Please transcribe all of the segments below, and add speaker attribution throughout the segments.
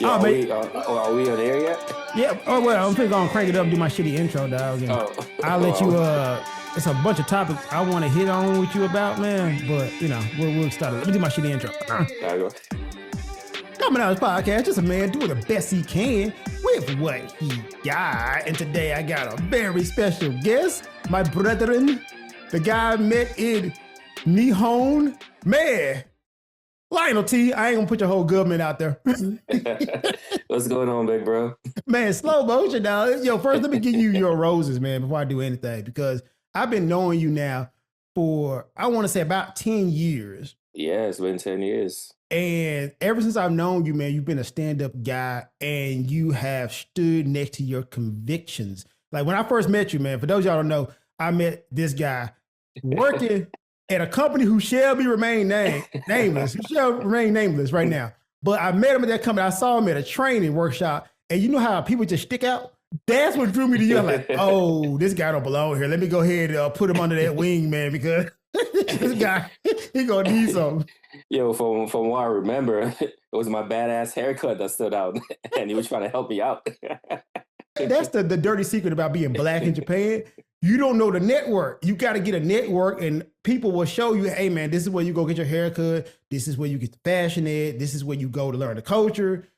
Speaker 1: Yo,
Speaker 2: Oh, mate.
Speaker 1: are we on air yet?
Speaker 2: Yeah. Oh, well, I'm gonna crank it up and do my shitty intro, dog. And
Speaker 1: Oh,
Speaker 2: I'll let you. It's a bunch of topics I want to hit on with you about, man. But you know, we'll start. Let me do my shitty intro.
Speaker 1: there you go.
Speaker 2: Coming out of this podcast, just a man doing the best he can with what he got. And today I got a very special guest, my brethren, the guy I met in Nihon, man. Lionel T, I ain't gonna put your whole government out there.
Speaker 1: What's going on, big bro?
Speaker 2: Man, slow motion, dog. Yo, first let me give you your roses, man, before I do anything, because I've been knowing you now for, I want to say about 10 years.
Speaker 1: Yeah, it's been 10 years.
Speaker 2: And ever since I've known you, man, you've been a stand-up guy and you have stood next to your convictions. Like when I first met you, man, for those of y'all don't know, I met this guy working at a company who shall be remain nameless. Who shall remain nameless right now. But I met him at that company. I saw him at a training workshop. And you know how people just stick out? That's what drew me to you. I'm like, oh, this guy don't belong here. Let me go ahead and put him under that wing, man, because this guy, he gonna need something.
Speaker 1: Yo, from what I remember, it was my badass haircut that stood out, and he was trying to help me out.
Speaker 2: That's the dirty secret about being black in Japan. You don't know the network. You got to get a network, and people will show you, hey, man, this is where you go get your haircut. This is where you get the fashion at. This is where you go to learn the culture.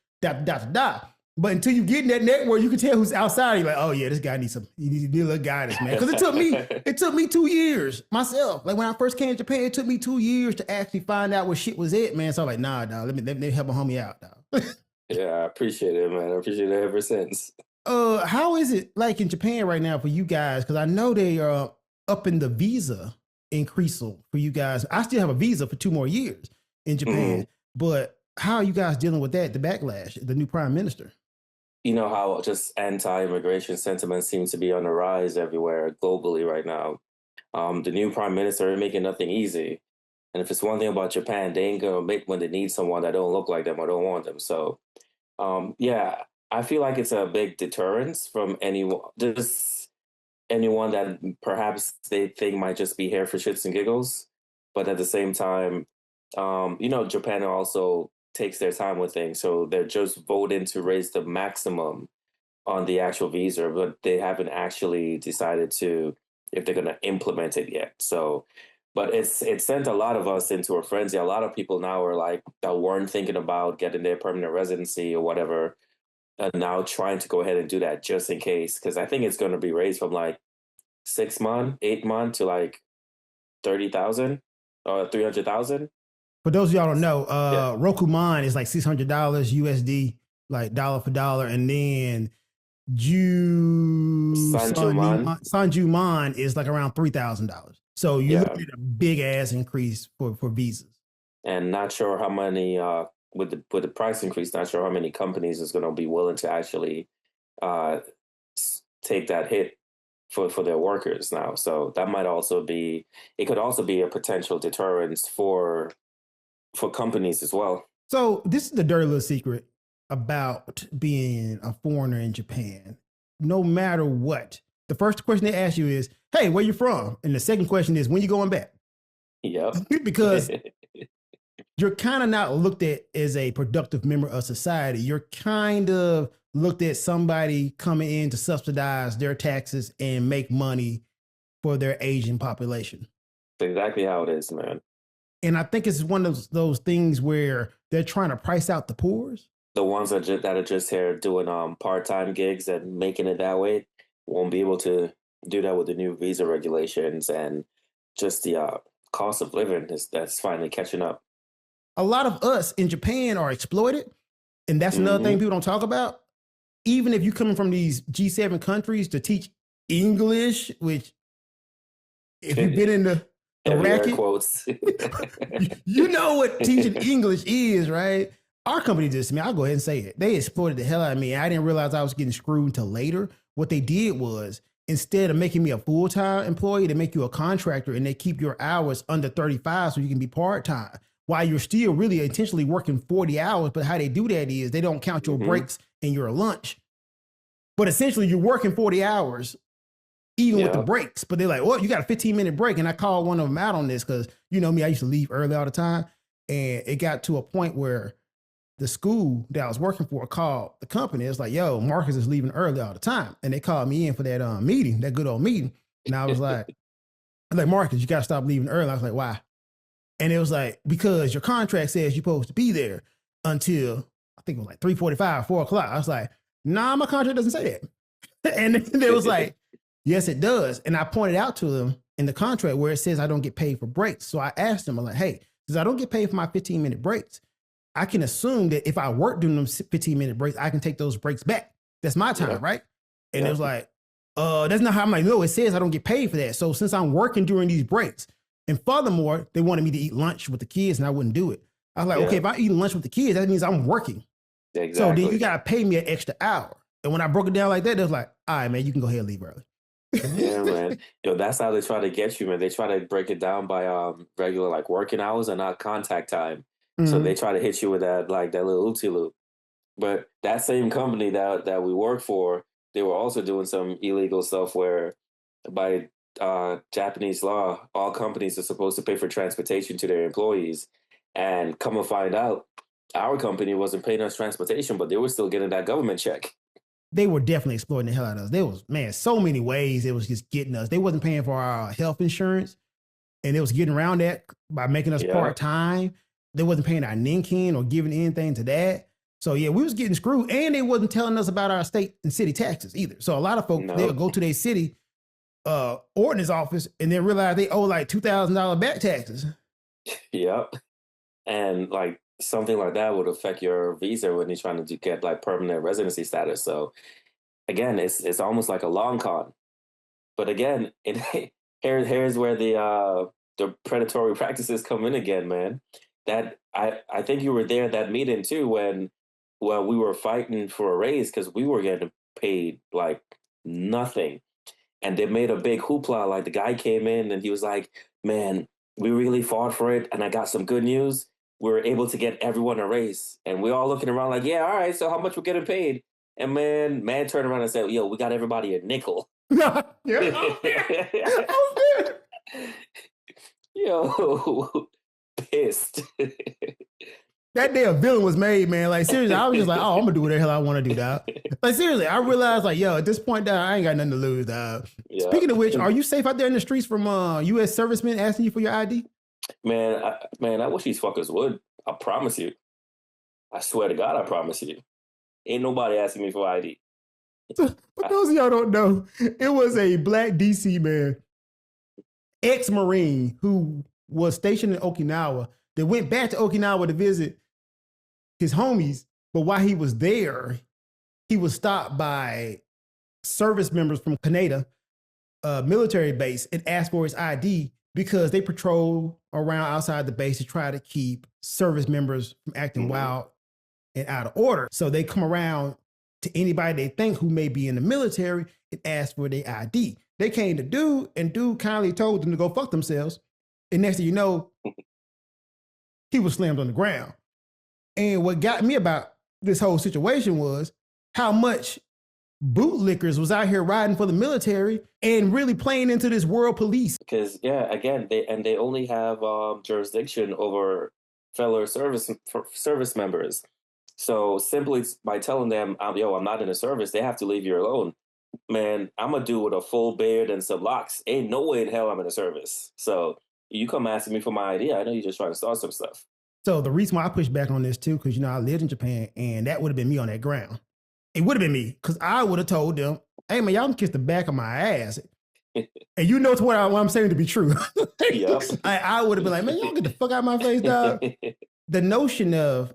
Speaker 2: But until you get in that network, you can tell who's outside. You're like, oh, yeah, this guy needs a little guidance, man. Because it took me 2 years myself. Like when I first came to Japan, it took me 2 years to actually find out what shit was it, man. So I'm like, nah, dog, let me help a homie out, dog.
Speaker 1: Yeah, I appreciate it, man. I appreciate it ever since.
Speaker 2: How is it like in Japan right now for you guys? Because I know they are up in the visa increase for you guys. I still have a visa for 2 more years in Japan, but how are you guys dealing with that? The backlash, the new prime minister.
Speaker 1: You know how just anti-immigration sentiment seems to be on the rise everywhere globally right now. The new prime minister is making nothing easy. And if it's one thing about Japan, they ain't gonna make when they need someone that don't look like them or don't want them. So, yeah. I feel like it's a big deterrence from anyone that perhaps they think might just be here for shits and giggles. But at the same time, Japan also takes their time with things. So they're just voting to raise the maximum on the actual visa, but they haven't actually decided if they're going to implement it yet. So, but it sent a lot of us into a frenzy. A lot of people now are like, that weren't thinking about getting their permanent residency or whatever, and now trying to go ahead and do that just in case, because I think it's going to be raised from like 6 months, 8 months to like 30,000 or 300,000.
Speaker 2: For those of y'all don't know, Rokuman is like $600 USD, like dollar for dollar, and then Sanjuman is like around $3,000. So you're looking at a big ass increase for visas.
Speaker 1: And not sure how many. With the price increase, not sure how many companies is going to be willing to actually take that hit for their workers now. So that might also be, it could also be a potential deterrence for companies as well.
Speaker 2: So this is the dirty little secret about being a foreigner in Japan. No matter what, the first question they ask you is, hey, where you from? And the second question is, when you going back?
Speaker 1: Yep.
Speaker 2: Because you're kind of not looked at as a productive member of society. You're kind of looked at somebody coming in to subsidize their taxes and make money for their Asian population.
Speaker 1: That's exactly how it is, man.
Speaker 2: And I think it's one of those things where they're trying to price out the poors.
Speaker 1: The ones that are just here doing part-time gigs and making it that way won't be able to do that with the new visa regulations, and just the cost of living that's finally catching up.
Speaker 2: A lot of us in Japan are exploited. And that's another thing people don't talk about. Even if you're coming from these G7 countries to teach English, which if you've been in the racket,
Speaker 1: quotes.
Speaker 2: you know what teaching English is, right? Our company just, I'll go ahead and say it. They exploited the hell out of me. I didn't realize I was getting screwed until later. What they did was, instead of making me a full-time employee, they make you a contractor and they keep your hours under 35 so you can be part-time, while you're still really intentionally working 40 hours. But how they do that is they don't count your breaks and your lunch. But essentially you're working 40 hours, even with the breaks. But they're like, well, you got a 15-minute break. And I called one of them out on this because, you know me, I used to leave early all the time. And it got to a point where the school that I was working for called the company. It's like, yo, Marcus is leaving early all the time. And they called me in for that meeting, that good old meeting. And I was like, Marcus, you got to stop leaving early. I was like, why? And it was like, because your contract says you're supposed to be there until, I think it was like 3:45, 4 o'clock. I was like, nah, my contract doesn't say that. And it was like, yes, it does. And I pointed out to them in the contract where it says I don't get paid for breaks. So I asked them, I'm like, hey, since I don't get paid for my 15-minute breaks, I can assume that if I work during them 15-minute breaks, I can take those breaks back. That's my time, right? And it was like, that's not how. I'm like, no, it says I don't get paid for that. So since I'm working during these breaks, and furthermore, they wanted me to eat lunch with the kids and I wouldn't do it. I was like, okay, if I eat lunch with the kids, that means I'm working. Exactly. So then you got to pay me an extra hour. And when I broke it down like that, it was like, all right, man, you can go ahead and leave early.
Speaker 1: Yeah, man. That's how they try to get you, man. They try to break it down by regular like working hours and not contact time. Mm-hmm. So they try to hit you with that like that little oopsie loop. But that same company that we work for, they were also doing some illegal stuff where by Japanese law, all companies are supposed to pay for transportation to their employees. And come and find out, our company wasn't paying us transportation, but they were still getting that government check.
Speaker 2: They were definitely exploiting the hell out of us. There was, man, so many ways it was just getting us. They wasn't paying for our health insurance, and it was getting around that by making us part-time. They wasn't paying our Ninkin or giving anything to that. So, yeah, we was getting screwed, and they wasn't telling us about our state and city taxes either. So a lot of folks, they'll go to their city ordinance office and then realize they owe like $2,000 back taxes.
Speaker 1: Yep. And like something like that would affect your visa when you're trying to get like permanent residency status. So again, it's almost like a long con. But again, here's where the predatory practices come in again, man. That I think you were there at that meeting too when we were fighting for a raise because we were getting paid like nothing. And they made a big hoopla. Like the guy came in and he was like, man, we really fought for it. And I got some good news. We were able to get everyone a raise. And we're all looking around like, yeah, all right, so how much we're getting paid? And man turned around and said, yo, we got everybody a nickel. Yo, pissed.
Speaker 2: That day a villain was made, man. Like, seriously, I was just like, oh, I'm going to do whatever the hell I want to do, dog. Like, seriously, I realized, like, yo, at this point, dog, I ain't got nothing to lose, dog. Yeah. Speaking of which, are you safe out there in the streets from U.S. servicemen asking you for your ID?
Speaker 1: Man, I wish these fuckers would. I promise you. I swear to God, I promise you. Ain't nobody asking me for ID.
Speaker 2: For those of y'all don't know, it was a black DC man, ex-Marine, who was stationed in Okinawa, that went back to Okinawa to visit his homies. But while he was there, he was stopped by service members from Canada military base and asked for his ID because they patrol around outside the base to try to keep service members from acting wild and out of order. So they come around to anybody they think who may be in the military and ask for their ID. They came to dude, and dude kindly told them to go fuck themselves. And next thing you know, he was slammed on the ground. And what got me about this whole situation was how much bootlickers was out here riding for the military and really playing into this world police.
Speaker 1: Because again, they only have jurisdiction over fellow service members. So simply by telling them, I'm not in the service, they have to leave you alone. Man, I'm a dude with a full beard and some locks. Ain't no way in hell I'm in the service. So you come asking me for my ID, I know you're just trying to start some stuff.
Speaker 2: So the reason why I pushed back on this too, because I lived in Japan, and that would have been me on that ground. It would have been me, because I would have told them, hey man, y'all can kiss the back of my ass. And you know what I'm saying to be true. Yep. I would have been like, man, y'all get the fuck out of my face, dog. The notion of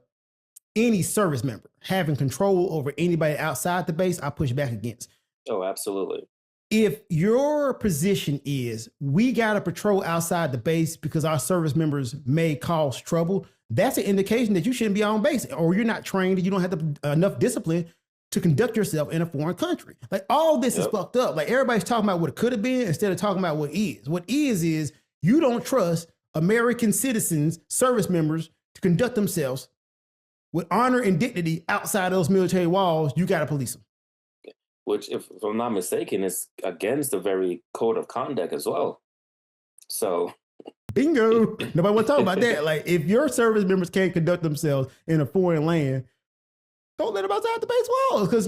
Speaker 2: any service member having control over anybody outside the base, I push back against.
Speaker 1: Oh, absolutely.
Speaker 2: If your position is we got to patrol outside the base because our service members may cause trouble, that's an indication that you shouldn't be on base, or you're not trained and you don't have enough discipline to conduct yourself in a foreign country. Like, all this is fucked up. Like, everybody's talking about what it could have been instead of talking about what is. What is you don't trust American citizens, service members, to conduct themselves with honor and dignity outside those military walls. You got to police them.
Speaker 1: Which, if I'm not mistaken, is against the very code of conduct as well. So
Speaker 2: Bingo. Nobody want to talk about that. Like, if your service members can't conduct themselves in a foreign land, don't let them outside the base walls. Because,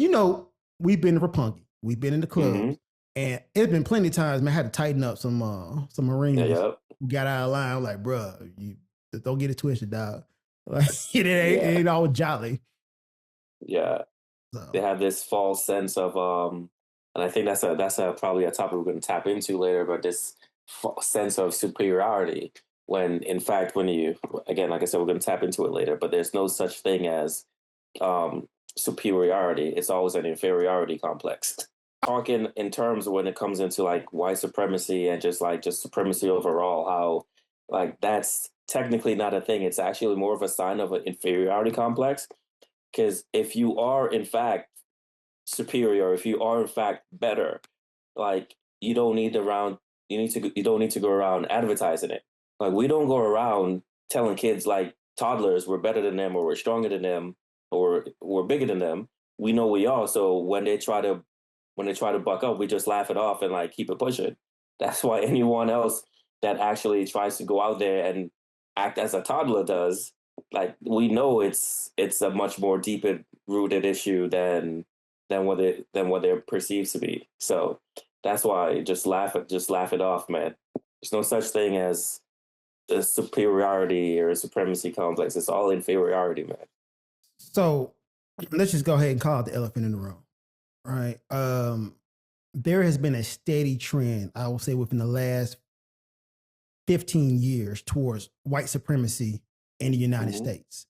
Speaker 2: we've been for punky. We've been in the clubs. And it's been plenty of times, man, I had to tighten up some Marines who got out of line. I'm like, bro, you don't get it twisted, dog. Like, it ain't all jolly.
Speaker 1: Yeah. So. They have this false sense of, and I think that's probably a topic we're going to tap into later, but this sense of superiority when, in fact, when you, again, like I said, we're going to tap into it later, but there's no such thing as superiority. It's always an inferiority complex. Talking in terms of when it comes into like white supremacy and just supremacy overall, how like that's technically not a thing. It's actually more of a sign of an inferiority complex. Because if you are in fact superior, if you are in fact better, like you don't need to go around advertising it. Like we don't go around telling kids like toddlers we're better than them or we're stronger than them or we're bigger than them. We know we are. So when they try to buck up, we just laugh it off and like keep it pushing. That's why anyone else that actually tries to go out there and act as a toddler does, like we know it's a much more deeper rooted issue than what they're perceived to be. So that's why just laugh it off, man. There's no such thing as a superiority or a supremacy complex. It's all inferiority, man.
Speaker 2: So let's just go ahead and call it the elephant in the room. Right. There has been a steady trend, I will say, within the last 15 years towards white supremacy in the United States.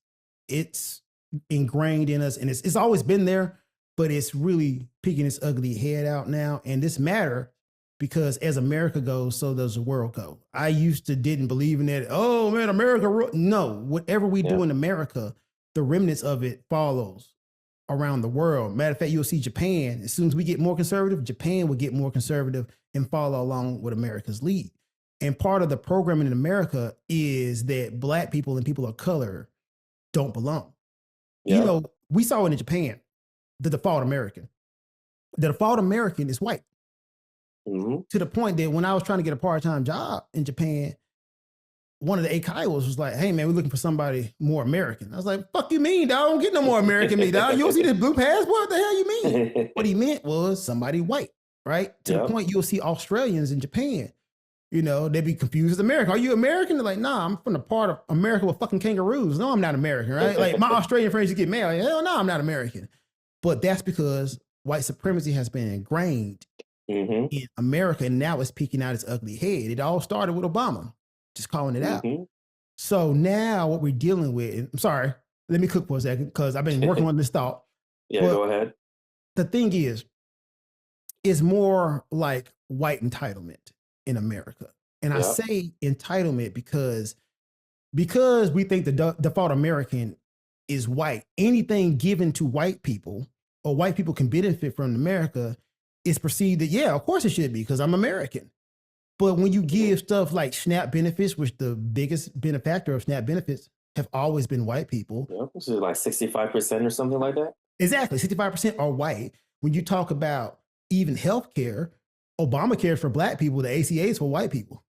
Speaker 2: It's ingrained in us, and it's always been there, but it's really peeking its ugly head out now. And this matter because as America goes, so does the world go. I used to didn't believe in that. Oh man, America. No, whatever we do in America, the remnants of it follows around the world. Matter of fact, you'll see Japan. As soon as we get more conservative, Japan will get more conservative and follow along with America's lead. And part of the programming in America is that Black people and people of color don't belong. Yeah. We saw it in Japan, the default American. The default American is white. To the point that when I was trying to get a part-time job in Japan, one of the Eikaiwas was like, hey, man, we're looking for somebody more American. I was like, fuck you mean, dog? I don't get no more American me, dog. You don't see this blue passport? What the hell you mean? What he meant was somebody white, right? To the point you'll see Australians in Japan. They'd be confused as American. Are you American? They're like, nah, I'm from the part of America with fucking kangaroos. No, I'm not American, right? Like my Australian friends get mad. Like, hell no, I'm not American. But that's because white supremacy has been ingrained in America, and now it's peeking out its ugly head. It all started with Obama, just calling it out. So now what we're dealing with, I'm sorry, let me cook for a second because I've been working on this thought.
Speaker 1: Yeah, go ahead.
Speaker 2: The thing is, it's more like white entitlement in America. And I say entitlement because we think the default American is white. Anything given to white people or white people can benefit from America is perceived that, yeah, of course it should be because I'm American. But when you give stuff like SNAP benefits, which the biggest benefactor of SNAP benefits have always been white people.
Speaker 1: Yeah, this is like 65% or something like that.
Speaker 2: Exactly. 65% are white. When you talk about even healthcare, Obamacare is for Black people, the ACA is for white people.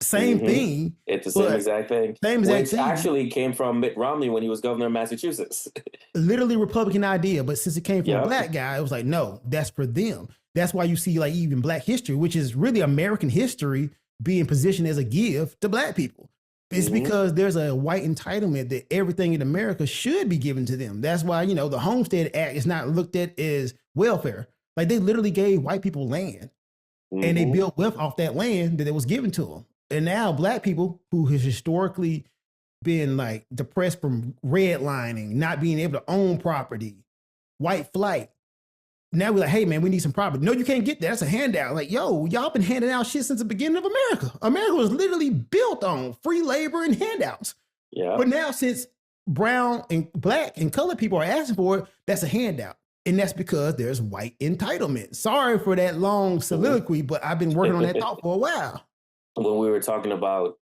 Speaker 2: Same thing.
Speaker 1: It's the same exact thing.
Speaker 2: Same exact thing.
Speaker 1: Actually came from Mitt Romney when he was governor of Massachusetts.
Speaker 2: Literally Republican idea, but since it came from a Black guy, it was like, no, that's for them. That's why you see like even Black history, which is really American history, being positioned as a gift to Black people. It's because there's a white entitlement that everything in America should be given to them. That's why, the Homestead Act is not looked at as welfare. Like they literally gave white people land and they built wealth off that land that it was given to them. And now Black people who has historically been like depressed from redlining, not being able to own property, white flight. Now we're like, hey man, we need some property. No, you can't get that. That's a handout. Like, yo, y'all been handing out shit since the beginning of America. America was literally built on free labor and handouts. Yeah. But now since brown and Black and colored people are asking for it, that's a handout. And that's because there's white entitlement. Sorry for that long soliloquy, but I've been working on that thought for a while.
Speaker 1: When we were talking about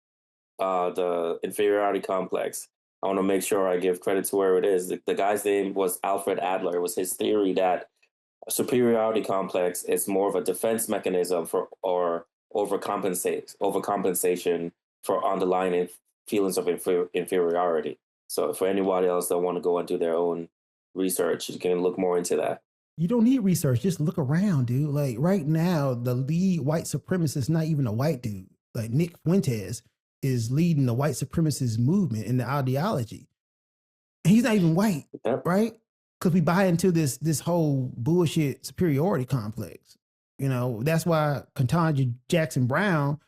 Speaker 1: the inferiority complex, I want to make sure I give credit to where it is. The guy's name was Alfred Adler. It was his theory that a superiority complex is more of a defense mechanism for or overcompensation for underlying feelings of inferiority. So for anybody else that want to go and do their own research, you can look more into that.
Speaker 2: You don't need research. Just look around, dude. Like right now, the lead white supremacist is not even a white dude. Like Nick Fuentes is leading the white supremacist movement and the ideology. And he's not even white,
Speaker 1: Yep.
Speaker 2: right? Because we buy into this whole bullshit superiority complex. You know, that's why Ketanji Jackson Brown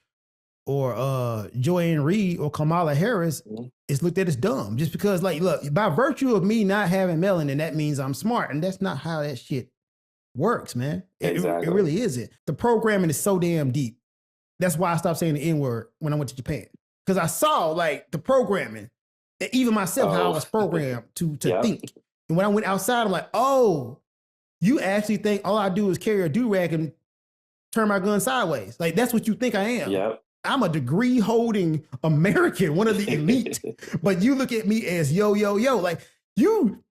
Speaker 2: or Joanne Reed or Kamala Harris is looked at as dumb just because, like, look, by virtue of me not having melanin, that means I'm smart. And that's not how that shit works, man. It really isn't. The programming is so damn deep. That's why I stopped saying the N-word when I went to Japan. Because I saw, like, the programming, even myself, how I was programmed to think. And when I went outside, I'm like, oh, you actually think all I do is carry a do-rag and turn my gun sideways. Like, that's what you think I am.
Speaker 1: Yep.
Speaker 2: I'm a degree-holding American, one of the elite. But you look at me as yo. Like, you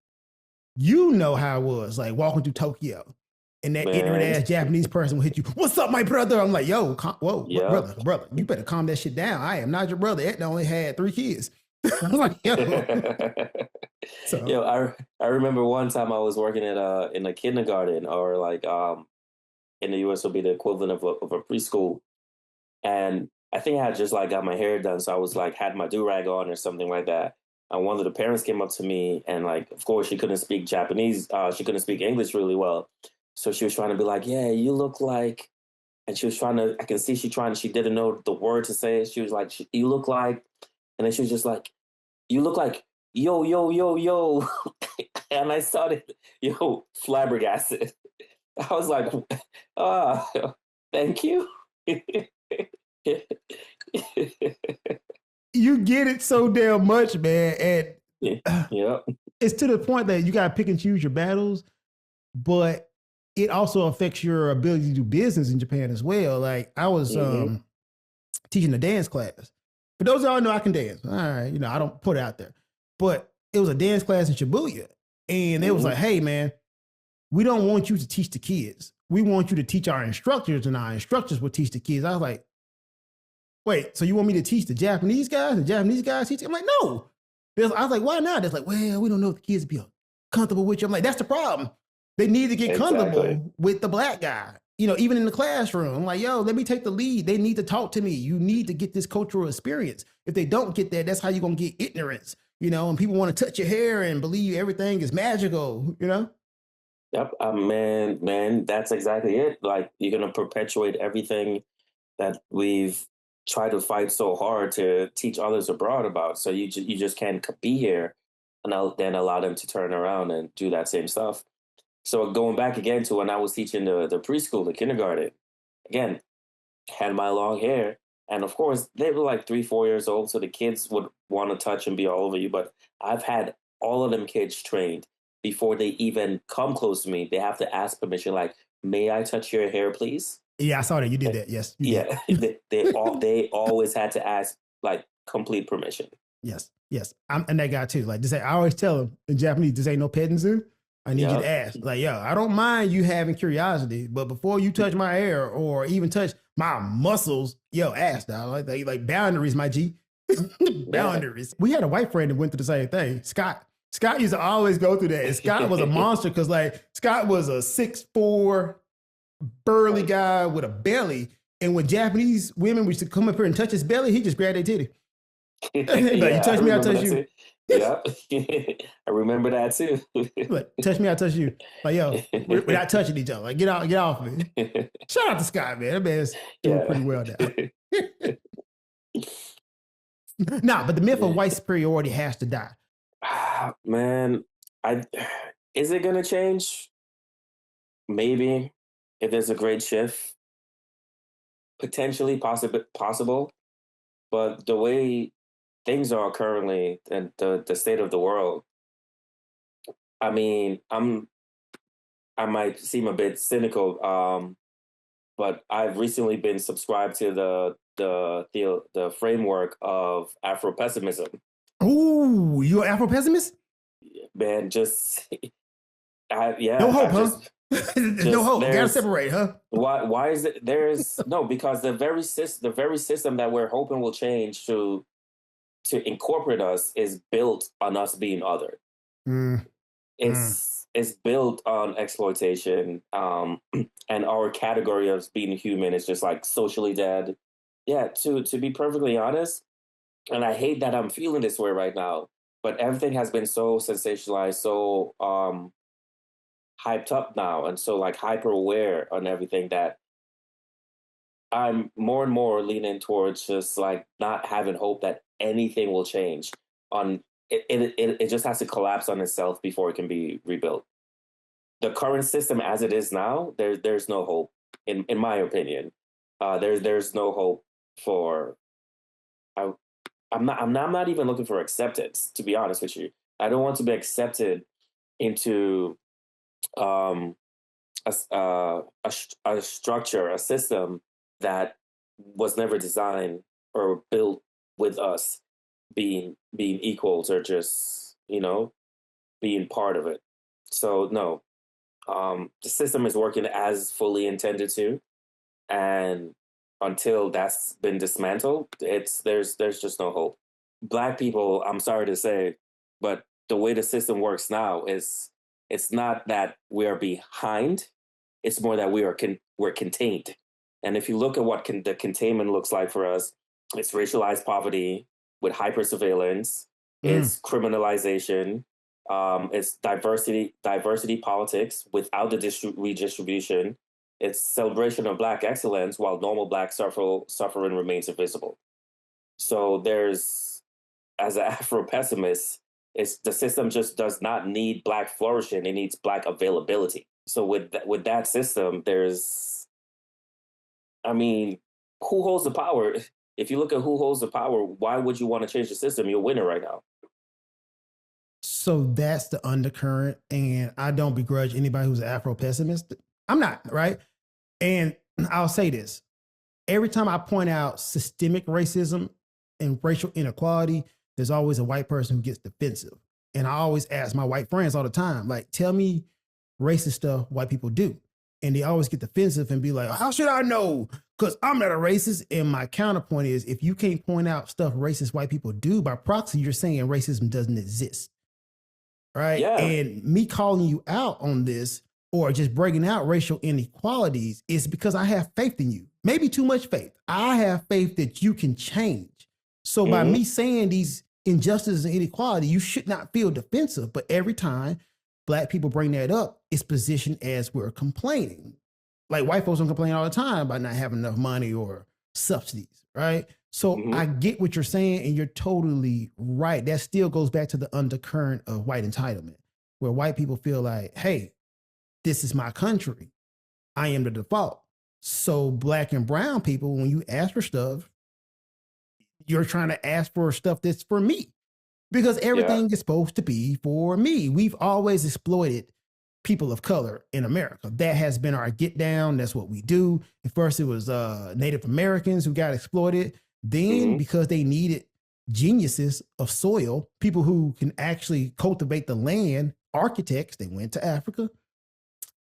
Speaker 2: know how it was, like, walking through Tokyo. And that ignorant-ass Japanese person will hit you. What's up, my brother? I'm like, yo, whoa, brother, you better calm that shit down. I am not your brother. Edna only had 3 kids. I was like, yo.
Speaker 1: So. Yo, I remember one time I was working at in a kindergarten, or like in the US would be the equivalent of a preschool, and I think I had just like got my hair done, so I was like had my do-rag on or something like that. And one of the parents came up to me, and like, of course, she couldn't speak Japanese, she couldn't speak English really well, so she was trying to be like, yeah, you look like, and she was trying to, I can see she didn't know the word to say. She was like, you look like, and then she was just like, you look like yo. And I started, flabbergasted. I was like, thank you.
Speaker 2: You get it so damn much, man. And
Speaker 1: yeah.
Speaker 2: It's to the point that you got to pick and choose your battles, but it also affects your ability to do business in Japan as well. Like I was teaching a dance class. For those of y'all know I can dance. All right, I don't put it out there. But it was a dance class in Shibuya. And it was like, hey, man, we don't want you to teach the kids. We want you to teach our instructors, and our instructors will teach the kids. I was like, wait, so you want me to teach the Japanese guys? The Japanese guys teach? I'm like, no. I was like, why not? It's like, well, we don't know if the kids will be comfortable with you. I'm like, that's the problem. They need to get comfortable with the black guy. Even in the classroom, I'm like, yo, let me take the lead. They need to talk to me. You need to get this cultural experience. If they don't get that, that's how you're going to get ignorance, and people want to touch your hair and believe everything is magical,
Speaker 1: Yep. Man, that's exactly it. Like, you're going to perpetuate everything that we've tried to fight so hard to teach others abroad about. So you just can't be here and then allow them to turn around and do that same stuff. So going back again to when I was teaching the preschool, the kindergarten, again, had my long hair. And of course, they were like 3-4 years old. So the kids would want to touch and be all over you. But I've had all of them kids trained before they even come close to me. They have to ask permission, like, may I touch your hair, please?
Speaker 2: Yeah, I saw that. You did that. Yes.
Speaker 1: They always had to ask, like, complete permission.
Speaker 2: Yes. I'm that guy too. Like, I always tell them in Japanese, this ain't no petting zoo. I need you to ask. Like, yo, I don't mind you having curiosity, but before you touch my hair or even touch my muscles, yo, ask, dog. Like boundaries, my G. Boundaries. We had a white friend that went through the same thing. Scott used to always go through that. And Scott was a monster because, like, Scott was a 6'4" burly guy with a belly. And when Japanese women used to come up here and touch his belly, he just grabbed their titty. Like, you touch me, I touch you.
Speaker 1: Yeah, I remember that too.
Speaker 2: Like, touch me, I touch you. Like, yo, we're not touching each other. Like, get off me. Shout out to Scott, man. That man's doing pretty well now. Nah, but the myth of white superiority has to die.
Speaker 1: Man, is it gonna change? Maybe, if there's a great shift, potentially possible. But the way things are currently and the state of the world, I mean, I might seem a bit cynical, but I've recently been subscribed to the framework of Afro-pessimism.
Speaker 2: Ooh, you an Afro-pessimist?
Speaker 1: Man, just no
Speaker 2: hope, huh? There's no
Speaker 1: Just
Speaker 2: hope. Gotta separate, huh?
Speaker 1: why is it there's no because the very system that we're hoping will change to incorporate us is built on us being other.
Speaker 2: Mm, mm.
Speaker 1: It's built on exploitation, and our category of being human is just like socially dead. Yeah, to be perfectly honest, and I hate that I'm feeling this way right now, but everything has been so sensationalized, so hyped up now, and so like hyper aware on everything that I'm more and more leaning towards just like not having hope that anything will change. On it just has to collapse on itself before it can be rebuilt. The current system as it is now, there's no hope in my opinion. There's no hope for. I, I'm not even looking for acceptance, to be honest with you. I don't want to be accepted into um a structure, a system that was never designed or built with us being equals or just being part of it. So no, the system is working as fully intended to, and until that's been dismantled, there's just no hope. Black people, I'm sorry to say, but the way the system works now is it's not that we are behind, it's more that we're contained. And if you look at what the containment looks like for us, it's racialized poverty with hyper surveillance,
Speaker 2: Mm.
Speaker 1: it's criminalization, it's diversity politics without the redistribution, it's celebration of black excellence while normal black suffering remains invisible. So there's, as an Afro pessimist, it's the system just does not need black flourishing; it needs black availability. So with that system, there's, I mean, who holds the power? If you look at who holds the power, why would you want to change the system? You're winning right now.
Speaker 2: So that's the undercurrent, and I don't begrudge anybody who's an Afro pessimist. I'm not, right? And I'll say this: every time I point out systemic racism and racial inequality, there's always a white person who gets defensive. And I always ask my white friends all the time, like, tell me racist stuff white people do. And they always get defensive and be like, how should I know? Because I'm not a racist. And my counterpoint is if you can't point out stuff racist white people do, by proxy, you're saying racism doesn't exist. Right.
Speaker 1: Yeah.
Speaker 2: And me calling you out on this or just breaking out racial inequalities is because I have faith in you. Maybe too much faith. I have faith that you can change. So by me saying these injustices and inequality, you should not feel defensive. But every time black people bring that up, it's positioned as we're complaining. Like white folks don't complain all the time about not having enough money or subsidies, right? So I get what you're saying, and you're totally right. That still goes back to the undercurrent of white entitlement, where white people feel like, hey, this is my country. I am the default. So black and brown people, when you ask for stuff, you're trying to ask for stuff that's for me because everything is supposed to be for me. We've always exploited people of color in America. That has been our get down. That's what we do. At first, it was Native Americans who got exploited. Then, because they needed geniuses of soil, people who can actually cultivate the land, architects, they went to Africa,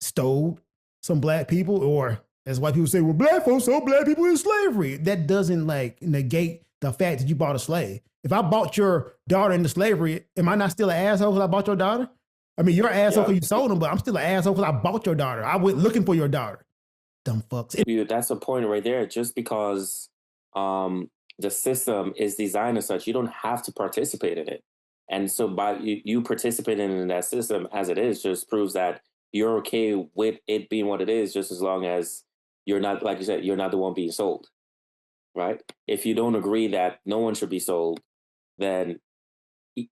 Speaker 2: stole some black people, or as white people say, well, black folks sold black people in slavery. That doesn't like negate the fact that you bought a slave. If I bought your daughter into slavery, am I not still an asshole because I bought your daughter? I mean, you're an asshole because you sold them, but I'm still an asshole because I bought your daughter. I went looking for your daughter. Dumb fucks.
Speaker 1: That's the point right there. Just because the system is designed as such, you don't have to participate in it. And so by you participating in that system as it is just proves that you're okay with it being what it is, just as long as you're not, like you said, you're not the one being sold, right? If you don't agree that no one should be sold, then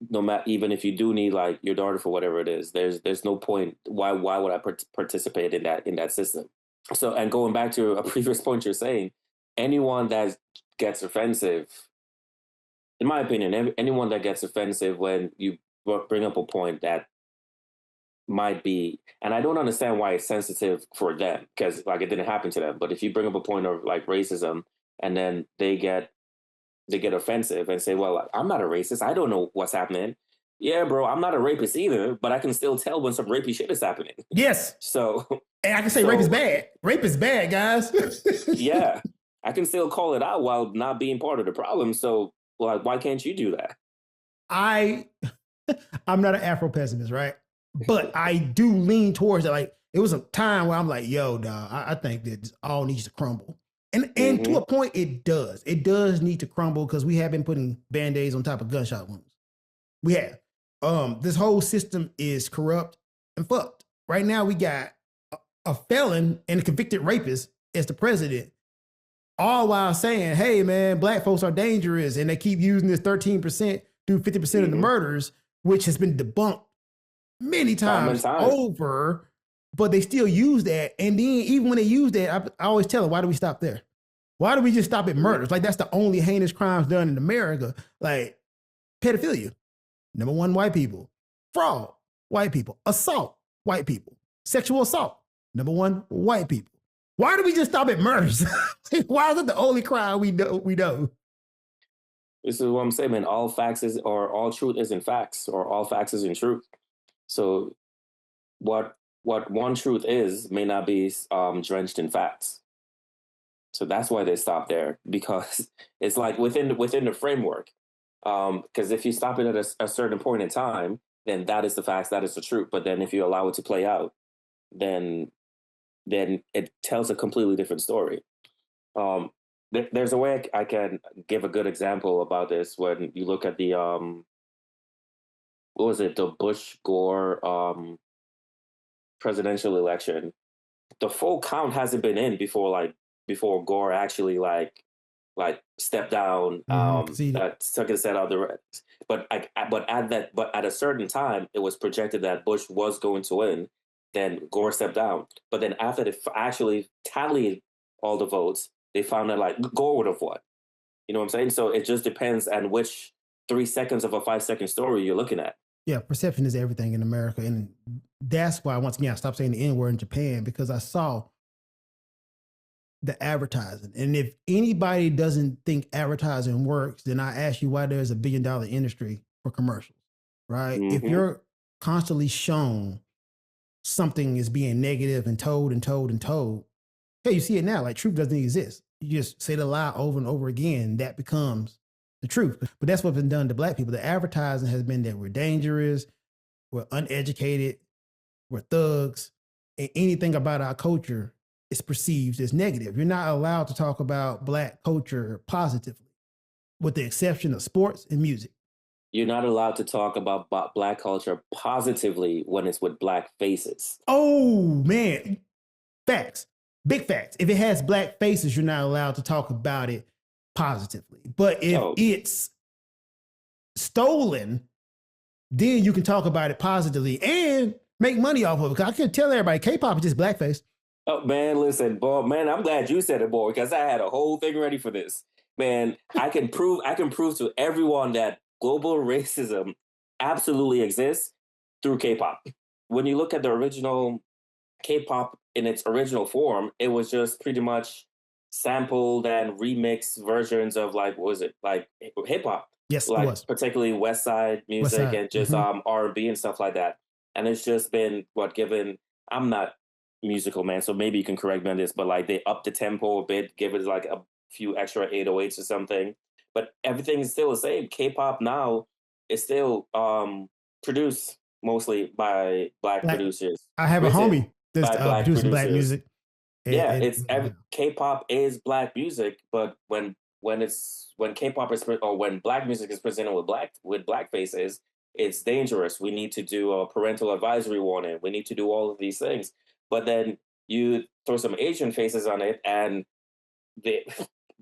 Speaker 1: no matter, even if you do need like your daughter for whatever it is, there's no point. Why would I participate in that system? So, and going back to a previous point you're saying, anyone that gets offensive, in my opinion, anyone that gets offensive when you bring up a point that might be, and I don't understand why it's sensitive for them because like it didn't happen to them. But if you bring up a point of like racism and then they get offensive and say, well, I'm not a racist. I don't know what's happening. Yeah, bro, I'm not a rapist either, but I can still tell when some rapey shit is happening.
Speaker 2: Yes.
Speaker 1: So
Speaker 2: And I can say rape is
Speaker 1: So
Speaker 2: bad. Rape is bad, guys.
Speaker 1: yeah, I can still call it out while not being part of the problem. So like, why can't you do that?
Speaker 2: I I'm not an Afro pessimist, right? But I do lean towards it. Like it was a time where I'm like, yo, dog, I think that this all needs to crumble. And to
Speaker 1: Mm-hmm.
Speaker 2: a point, it does. It does need to crumble because we have been putting band-aids on top of gunshot wounds. We have. This whole system is corrupt and fucked. Right now, we got a felon and a convicted rapist as the president, all while saying, hey, man, black folks are dangerous. And they keep using this 13% do 50% of the
Speaker 1: Mm-hmm.
Speaker 2: murders, which has been debunked many
Speaker 1: Time and
Speaker 2: times
Speaker 1: time.
Speaker 2: over, but they still use that. And then even when they use that, I always tell them, why do we stop there? Why do we just stop at murders? Like that's the only heinous crimes done in America. Like pedophilia, number one, white people. Fraud, white people. Assault, white people. Sexual assault, number one, white people. Why do we just stop at murders? Why is it the only crime we know?
Speaker 1: This is what I'm saying, man. All facts is, or all truth isn't facts, or all facts isn't truth. So what one truth is may not be drenched in facts. So that's why they stop there, because it's like within the framework. Because if you stop it at a certain point in time, then that is the facts, that is the truth. But then if you allow it to play out, then it tells a completely different story. Um, there's a way I can give a good example about this when you look at the what was it, the Bush Gore presidential election. The full count hasn't been in before Gore actually like stepped down, took his head out the. But at a certain time, it was projected that Bush was going to win. Then Gore stepped down. But then after they actually tallied all the votes, they found that like Gore would have won. You know what I'm saying? So it just depends on which 3 seconds of a 5 second story you're looking at.
Speaker 2: Yeah, perception is everything in America. And that's why, once again, I stopped saying the N word in Japan because I saw the advertising. And if anybody doesn't think advertising works, then I ask you why there's a $1 billion industry for commercials, right? If
Speaker 1: Mm-hmm.
Speaker 2: you're constantly shown something is being negative and told and told and told, hey, you see it now, like truth doesn't exist. You just say the lie over and over again, that becomes the truth. But that's what's been done to black people. The advertising has been that we're dangerous, we're uneducated, we're thugs, and anything about our culture is perceived as negative. You're not allowed to talk about black culture positively, with the exception of sports and music.
Speaker 1: You're not allowed to talk about black culture positively when it's with black faces.
Speaker 2: Oh, man. Facts. Big facts. If it has black faces, you're not allowed to talk about it positively. But if it's stolen, then you can talk about it positively and make money off of it. Because I can tell everybody, K-pop is just blackface.
Speaker 1: Oh man, listen, boy, man, I'm glad you said it, boy, because I had a whole thing ready for this. Man, I can prove to everyone that global racism absolutely exists through K-pop. When you look at the original K-pop in its original form, it was just pretty much sampled and remixed versions of like, what was it, like hip hop?
Speaker 2: Yes,
Speaker 1: like
Speaker 2: it was.
Speaker 1: particularly West Side music
Speaker 2: West Side.
Speaker 1: and just R&B and stuff like that. And it's just been given. I'm not musical, man, so maybe you can correct me on this, but like they up the tempo a bit, give it like a few extra 808s or something. But everything is still the same. K-pop now is still produced mostly by black producers.
Speaker 2: I have a homie that's
Speaker 1: Black
Speaker 2: producing black
Speaker 1: producers.
Speaker 2: music.
Speaker 1: Yeah, K-pop is black music, but when K-pop is or when black music is presented with black faces, it's dangerous. We need to do a parental advisory warning. We need to do all of these things. But then you throw some Asian faces on it, and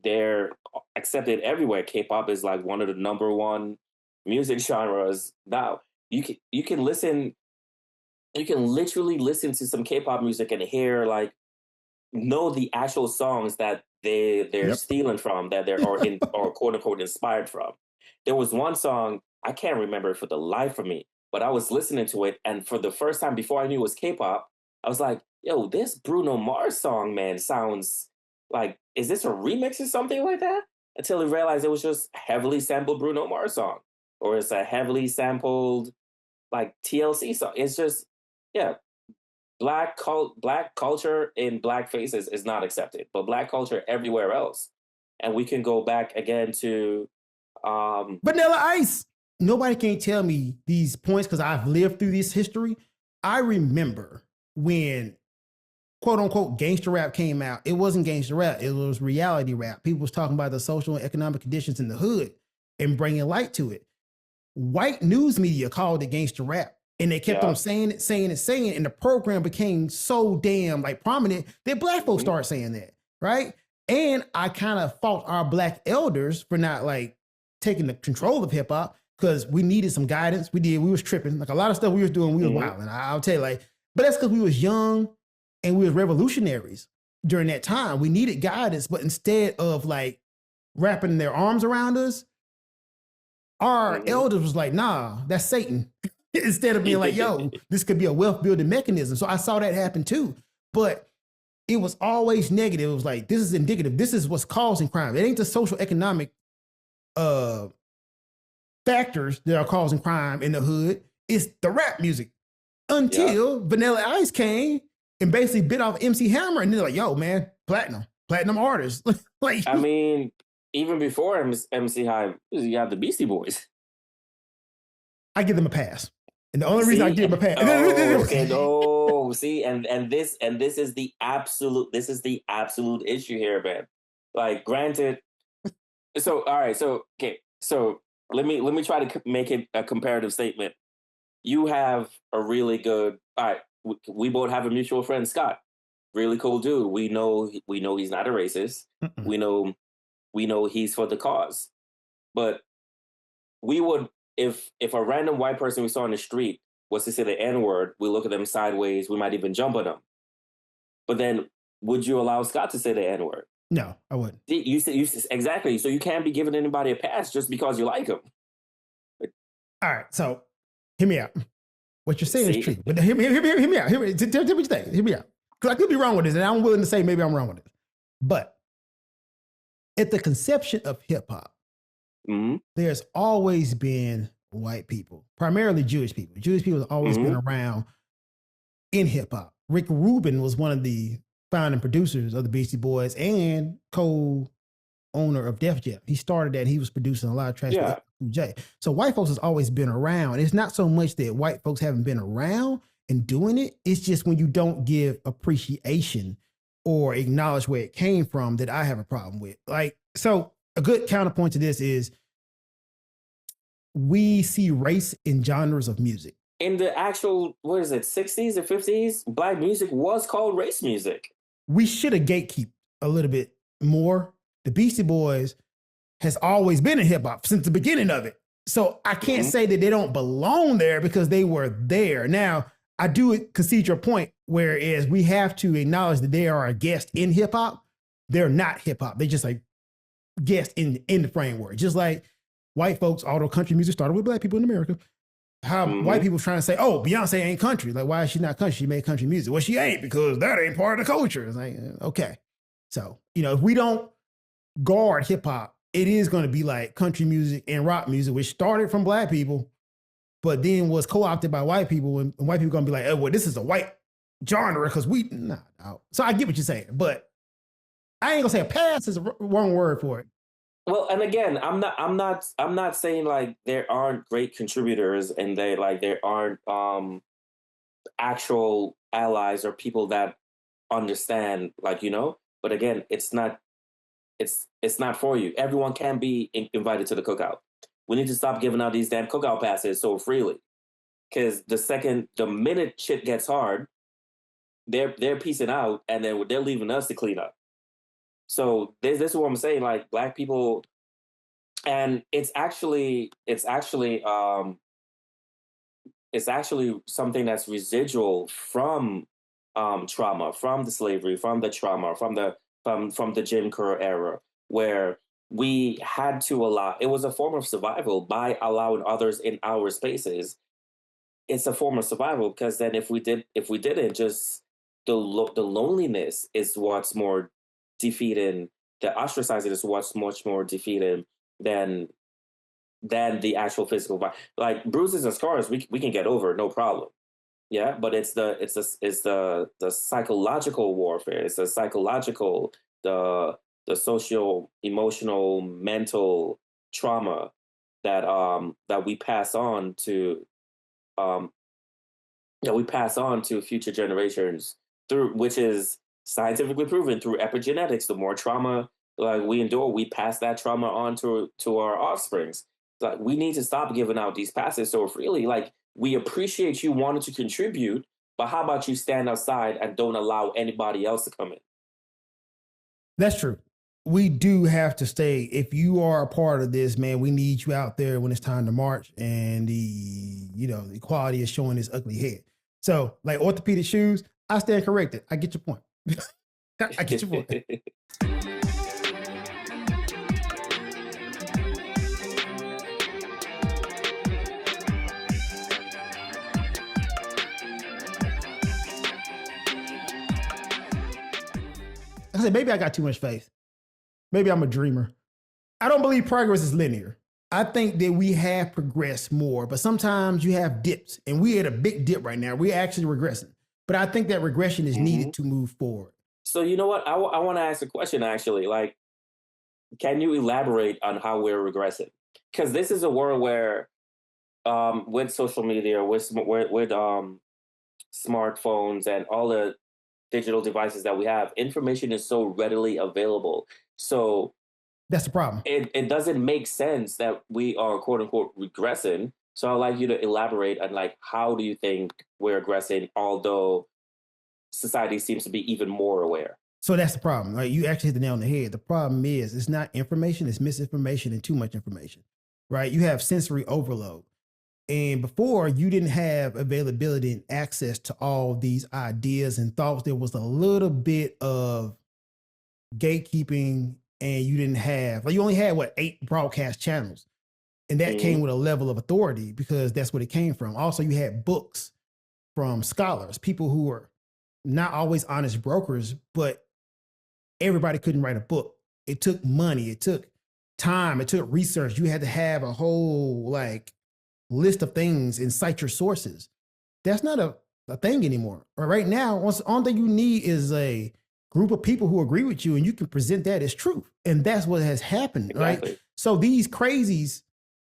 Speaker 1: they're accepted everywhere. K-pop is like one of the number one music genres now. You can listen. You can literally listen to some K-pop music and hear know the actual songs that they're stealing from, that they're or quote unquote inspired from. There was one song I can't remember for the life of me, but I was listening to it, and for the first time before I knew it was K-pop, I was like, "Yo, this Bruno Mars song, man, sounds like is this a remix or something like that?" Until I realized it was just heavily sampled Bruno Mars song, or it's a heavily sampled like TLC song. It's just yeah, black culture in black faces is not accepted, but black culture everywhere else. And we can go back again to
Speaker 2: Vanilla Ice. Nobody can tell me these points because I've lived through this history. I remember when quote unquote gangster rap came out. It wasn't gangster rap. It was reality rap. People was talking about the social and economic conditions in the hood and bringing light to it. White news media called it gangster rap. And they kept on saying it, saying it, saying it. And the program became so damn like prominent that black folks started saying that. Right. And I kind of fault our black elders for not like taking the control of hip hop because we needed some guidance. We was tripping. Like a lot of stuff we was doing, we was wilding. I'll tell you, like, but that's because we was young and we was revolutionaries during that time. We needed guidance, but instead of like wrapping their arms around us, our elders was like, nah, that's Satan. Instead of being like, yo, this could be a wealth building mechanism. So I saw that happen too. But it was always negative. It was like, this is indicative. This is what's causing crime. It ain't the social economic factors that are causing crime in the hood. It's the rap music. Until Vanilla Ice came and basically bit off MC Hammer. And they're like, yo, man, platinum artists. Like,
Speaker 1: I mean, even before MC High, you got the Beastie Boys.
Speaker 2: I give them a pass. And the only reason I give them a pass.
Speaker 1: Okay, no, see, and this is the absolute issue here, man. Like, granted, so all right, so okay, so let me try to make it a comparative statement. You have a really good. All right, we both have a mutual friend, Scott. Really cool dude. We know he's not a racist. We know he's for the cause. But we would, if a random white person we saw on the street was to say the N-word, we look at them sideways, we might even jump on them. But then would you allow Scott to say the N-word?
Speaker 2: No, I wouldn't.
Speaker 1: You said exactly. So you can't be giving anybody a pass just because you like him.
Speaker 2: All right, so hear me out. What you're saying is true. But hear me out. Tell me what you think. Hear me out. Because I could be wrong with this, and I'm willing to say maybe I'm wrong with it. But at the conception of hip hop, there's always been white people, primarily Jewish people. Jewish people have always been around in hip hop. Rick Rubin was one of the founding producers of the Beastie Boys and co-owner of Def Jam. He started that. He was producing a lot of tracks with J. So white folks has always been around. It's not so much that white folks haven't been around and doing it. It's just when you don't give appreciation or acknowledge where it came from that I have a problem with. Like, so a good counterpoint to this is we see race in genres of music.
Speaker 1: In the actual, 60s or 50s, black music was called race music.
Speaker 2: We should have gatekept a little bit more. The Beastie Boys has always been in hip hop since the beginning of it. So I can't say that they don't belong there because they were there. Now, I do concede your point, whereas we have to acknowledge that they are a guest in hip hop. They're not hip hop. They just like guest in the framework. Just like white folks, although country music started with black people in America, how white people trying to say, oh, Beyonce ain't country. Like, why is she not country? She made country music. Well, she ain't because that ain't part of the culture. It's like, okay. So, if we don't guard hip hop, it is going to be like country music and rock music, which started from black people, but then was co-opted by white people. And white people going to be like, oh, well, this is a white genre because no. So I get what you're saying, but I ain't gonna say a pass is a wrong word for it.
Speaker 1: Well, and again, I'm not saying like there aren't great contributors and there aren't actual allies or people that understand, but again, it's not for you. Everyone can be invited to the cookout. We need to stop giving out these damn cookout passes so freely. Because the minute shit gets hard, they're piecing out and then they're leaving us to clean up. So this is what I'm saying, like black people, and it's actually something that's residual from trauma, from the slavery, from the trauma, from the Jim Crow era, where we had to allow. It was a form of survival by allowing others in our spaces. It's a form of survival because then if we didn't, just the loneliness is what's more defeating. The ostracizing is what's much more defeating than the actual physical violence. Like bruises and scars, we can get over, no problem. Yeah, but it's the psychological warfare. It's the psychological, the social, emotional, mental trauma that we pass on to um future generations through, which is scientifically proven through epigenetics. The more trauma like we endure, we pass that trauma on to our offsprings. Like we need to stop giving out these passes so freely. Like we appreciate you wanting to contribute, but how about you stand outside and don't allow anybody else to come in?
Speaker 2: That's true. We do have to stay. If you are a part of this, man, we need you out there when it's time to march, and the equality is showing its ugly head. So, like orthopedic shoes, I stand corrected. I get your point. I get your point. I said, maybe I got too much faith. Maybe I'm a dreamer. I don't believe progress is linear. I think that we have progressed more, but sometimes you have dips, and we're at a big dip right now. We're actually regressing. But I think that regression is needed to move forward.
Speaker 1: So you know what? I want to ask a question actually. Like, can you elaborate on how we're regressing? Because this is a world where, with social media, with smartphones and all the digital devices that we have, information is so readily available. So
Speaker 2: that's the problem.
Speaker 1: It doesn't make sense that we are quote unquote regressing. So I'd like you to elaborate on like how do you think we're regressing, although society seems to be even more aware.
Speaker 2: So that's the problem. Right? You actually hit the nail on the head. The problem is it's not information, it's misinformation and too much information. Right? You have sensory overload. And before, you didn't have availability and access to all these ideas and thoughts. There was a little bit of gatekeeping, and you didn't have, like, you only had 8 broadcast channels, and that came with a level of authority because that's what it came from. Also, you had books from scholars, people who were not always honest brokers, but everybody couldn't write a book. It took money, it took time, it took research. You had to have a whole list of things and cite your sources. That's not a thing anymore. Right now, the only thing you need is a group of people who agree with you, and you can present that as truth. And that's what has happened, exactly. Right? So these crazies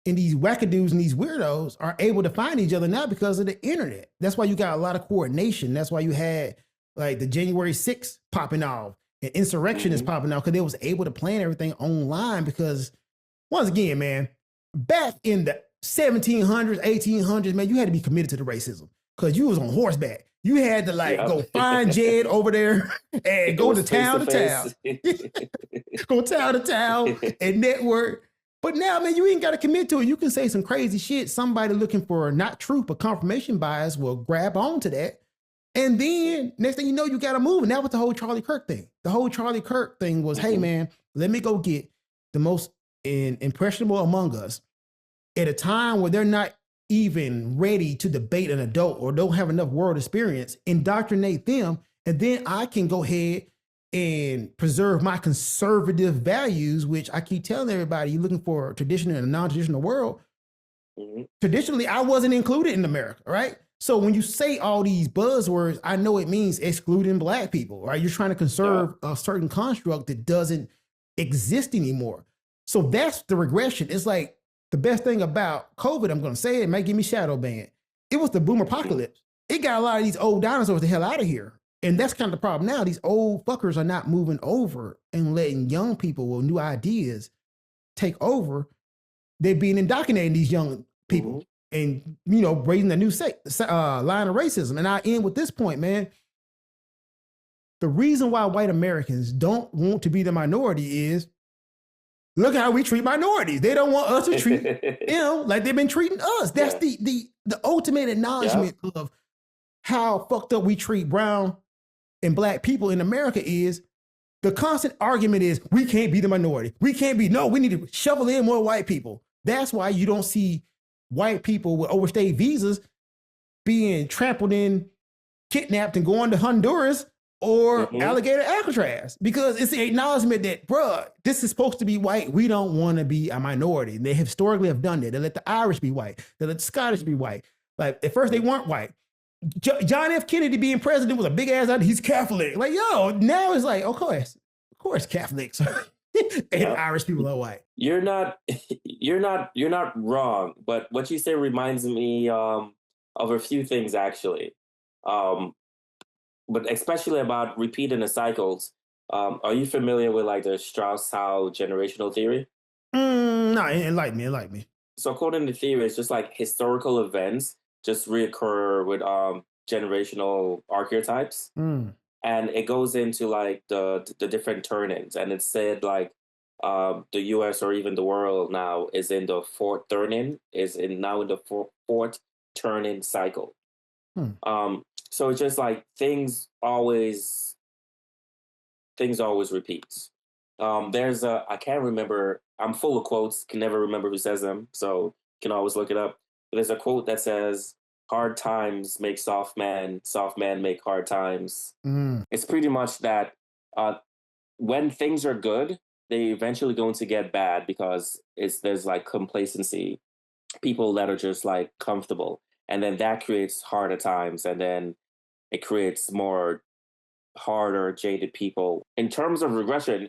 Speaker 2: and these wackadoos and these weirdos are able to find each other now because of the internet. That's why you got a lot of coordination. That's why you had the January 6th popping off and insurrection is popping off, because they was able to plan everything online. Because once again, man, back in the 1700s, 1800s, man, you had to be committed to the racism because you was on horseback. You had to go find Jed over there and go to town to town. Go town to town and network. But now, man, you ain't got to commit to it. You can say some crazy shit. Somebody looking for not truth, but confirmation bias will grab onto that. And then next thing you know, you got to move. And that was the whole Charlie Kirk thing. The whole Charlie Kirk thing was, hey, man, let me go get the most impressionable among us at a time where they're not even ready to debate an adult or don't have enough world experience, indoctrinate them. And then I can go ahead and preserve my conservative values, which I keep telling everybody, you're looking for a traditional and a non-traditional world. Traditionally, I wasn't included in America, right? So when you say all these buzzwords, I know it means excluding Black people, right? You're trying to conserve a certain construct that doesn't exist anymore. So that's the regression. It's like the best thing about COVID, I'm going to say it might give me shadow ban. It was the boom apocalypse. It got a lot of these old dinosaurs the hell out of here. And that's kind of the problem now. These old fuckers are not moving over and letting young people with new ideas take over. They're being indoctrinating these young people and, raising a new line of racism. And I end with this point, man. The reason why white Americans don't want to be the minority is, look how we treat minorities. They don't want us to treat, like they've been treating us. That's the ultimate acknowledgement of how fucked up we treat brown and Black people in America. Is the constant argument is we can't be the minority. We need to shovel in more white people. That's why you don't see white people with overstayed visas being trampled in, kidnapped, and going to Honduras or alligator Alcatraz, because it's the acknowledgement that, bruh, this is supposed to be white. We don't want to be a minority. They historically have done that. They let the Irish be white. They let the Scottish be white. Like at first they weren't white. John F. Kennedy being president was a big ass idea. He's Catholic. Like, yo, now it's like, of course, Catholics and
Speaker 1: Yeah.
Speaker 2: Irish people are white.
Speaker 1: You're not you're not wrong, but what you say reminds me of a few things actually. Um but especially about repeating the cycles. Are you familiar with like the Strauss-Howe generational theory?
Speaker 2: No, enlighten me.
Speaker 1: So according to the theory, it's just like historical events just reoccur with generational archetypes.
Speaker 2: Mm,
Speaker 1: And it goes into like the different turnings, and it's said like the US or even the world now is in the fourth turning, is in now in the fourth turning cycle.
Speaker 2: hmm.
Speaker 1: So it's just like things always repeats. There's a I can't remember. I'm full of quotes. Can never remember who says them, so can always look it up. But there's a quote that says, "Hard times make soft man make hard times."
Speaker 2: Mm.
Speaker 1: It's pretty much that uh, when things are good, they eventually going to get bad because there's like complacency, people that are just like comfortable, and then that creates harder times, and then it creates more harder, jaded people. In terms of regression,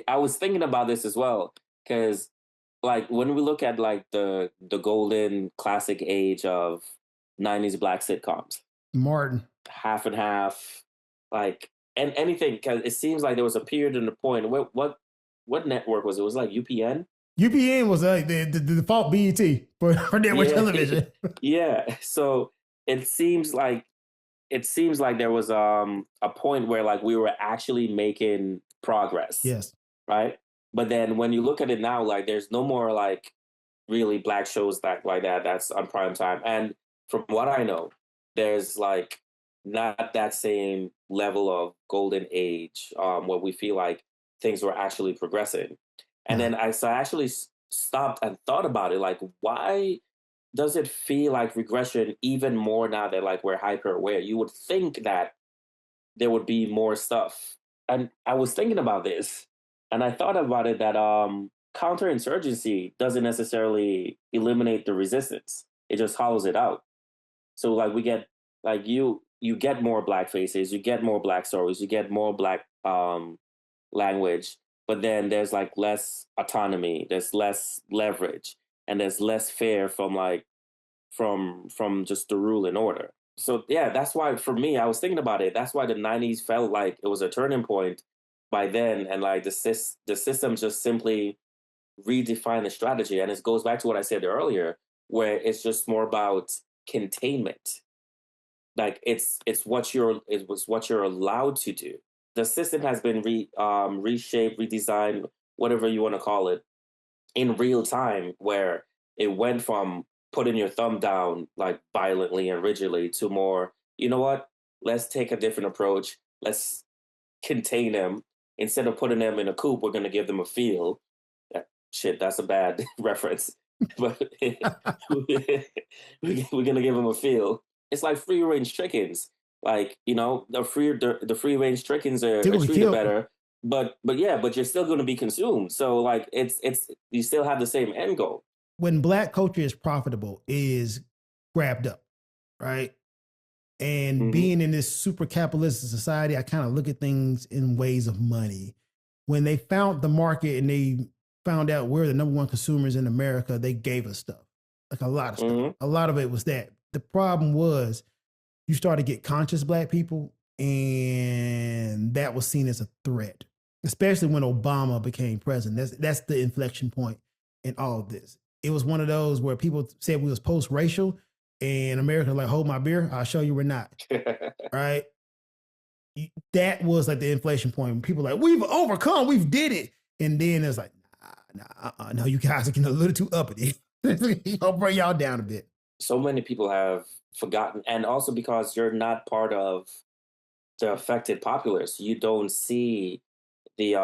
Speaker 1: I was thinking about this as well because, like, when we look at like the golden classic age of '90s black sitcoms,
Speaker 2: Martin.
Speaker 1: half and half, like, and anything because it seems like there was a period in the point. What network was it? It was like UPN.
Speaker 2: UPN was the default BET for network
Speaker 1: Yeah,
Speaker 2: television.
Speaker 1: yeah. So it seems like there was a point where like we were actually making progress,
Speaker 2: Yes.
Speaker 1: right? But then when you look at it now, like there's no more like really black shows that like that that's on prime time. And from what I know, there's like not that same level of golden age where we feel like things were actually progressing. And
Speaker 2: No.
Speaker 1: then I actually stopped and thought about it, like why does it feel like regression even more now that like we're hyper aware? You would think that there would be more stuff. And I was thinking about this and I thought about it that counterinsurgency doesn't necessarily eliminate the resistance. It just hollows it out. So like we get like you get more black faces, you get more black stories, you get more black language, but then there's like less autonomy, there's less leverage, and there's less fear from like from just the rule and order. So yeah, that's why for me, I was thinking about it. That's why the '90s felt like it was a turning point by then, and like the system just simply redefined the strategy, and it goes back to what I said earlier, where it's just more about containment. Like it was what you're allowed to do. The system has been reshaped, redesigned, whatever you want to call it, in real time, where it went from putting your thumb down like violently and rigidly to more, you know what? Let's take a different approach. Let's contain them. Instead of putting them in a coop, we're going to give them a field. Shit, that's a bad reference. But we're going to give them a field. It's like free range chickens. Like, you know, the free range chickens
Speaker 2: They're
Speaker 1: are
Speaker 2: gonna be
Speaker 1: treated
Speaker 2: killed.
Speaker 1: better, but yeah, but you're still going to be consumed. So like it's you still have the same end goal.
Speaker 2: When black culture is profitable, is grabbed up, right? And
Speaker 1: Hmm.
Speaker 2: being in this super capitalistic society, I kind of look at things in ways of money. When they found the market and they found out we're the number one consumers in America, they gave us stuff, like a lot of stuff.
Speaker 1: Hmm.
Speaker 2: A lot of it was that. The problem was you started to get conscious black people, and that was seen as a threat, especially when Obama became president. That's the inflection point in all of this. It was one of those where people said we was post-racial, and America like, hold my beer, I'll show you we're not. Right? That was like the inflation point. When people were like, we've overcome, we've did it. And then it's like, no, you guys are getting a little too uppity. I'll bring y'all down a bit.
Speaker 1: So many people have forgotten, and also because you're not part of the affected populace, you don't see the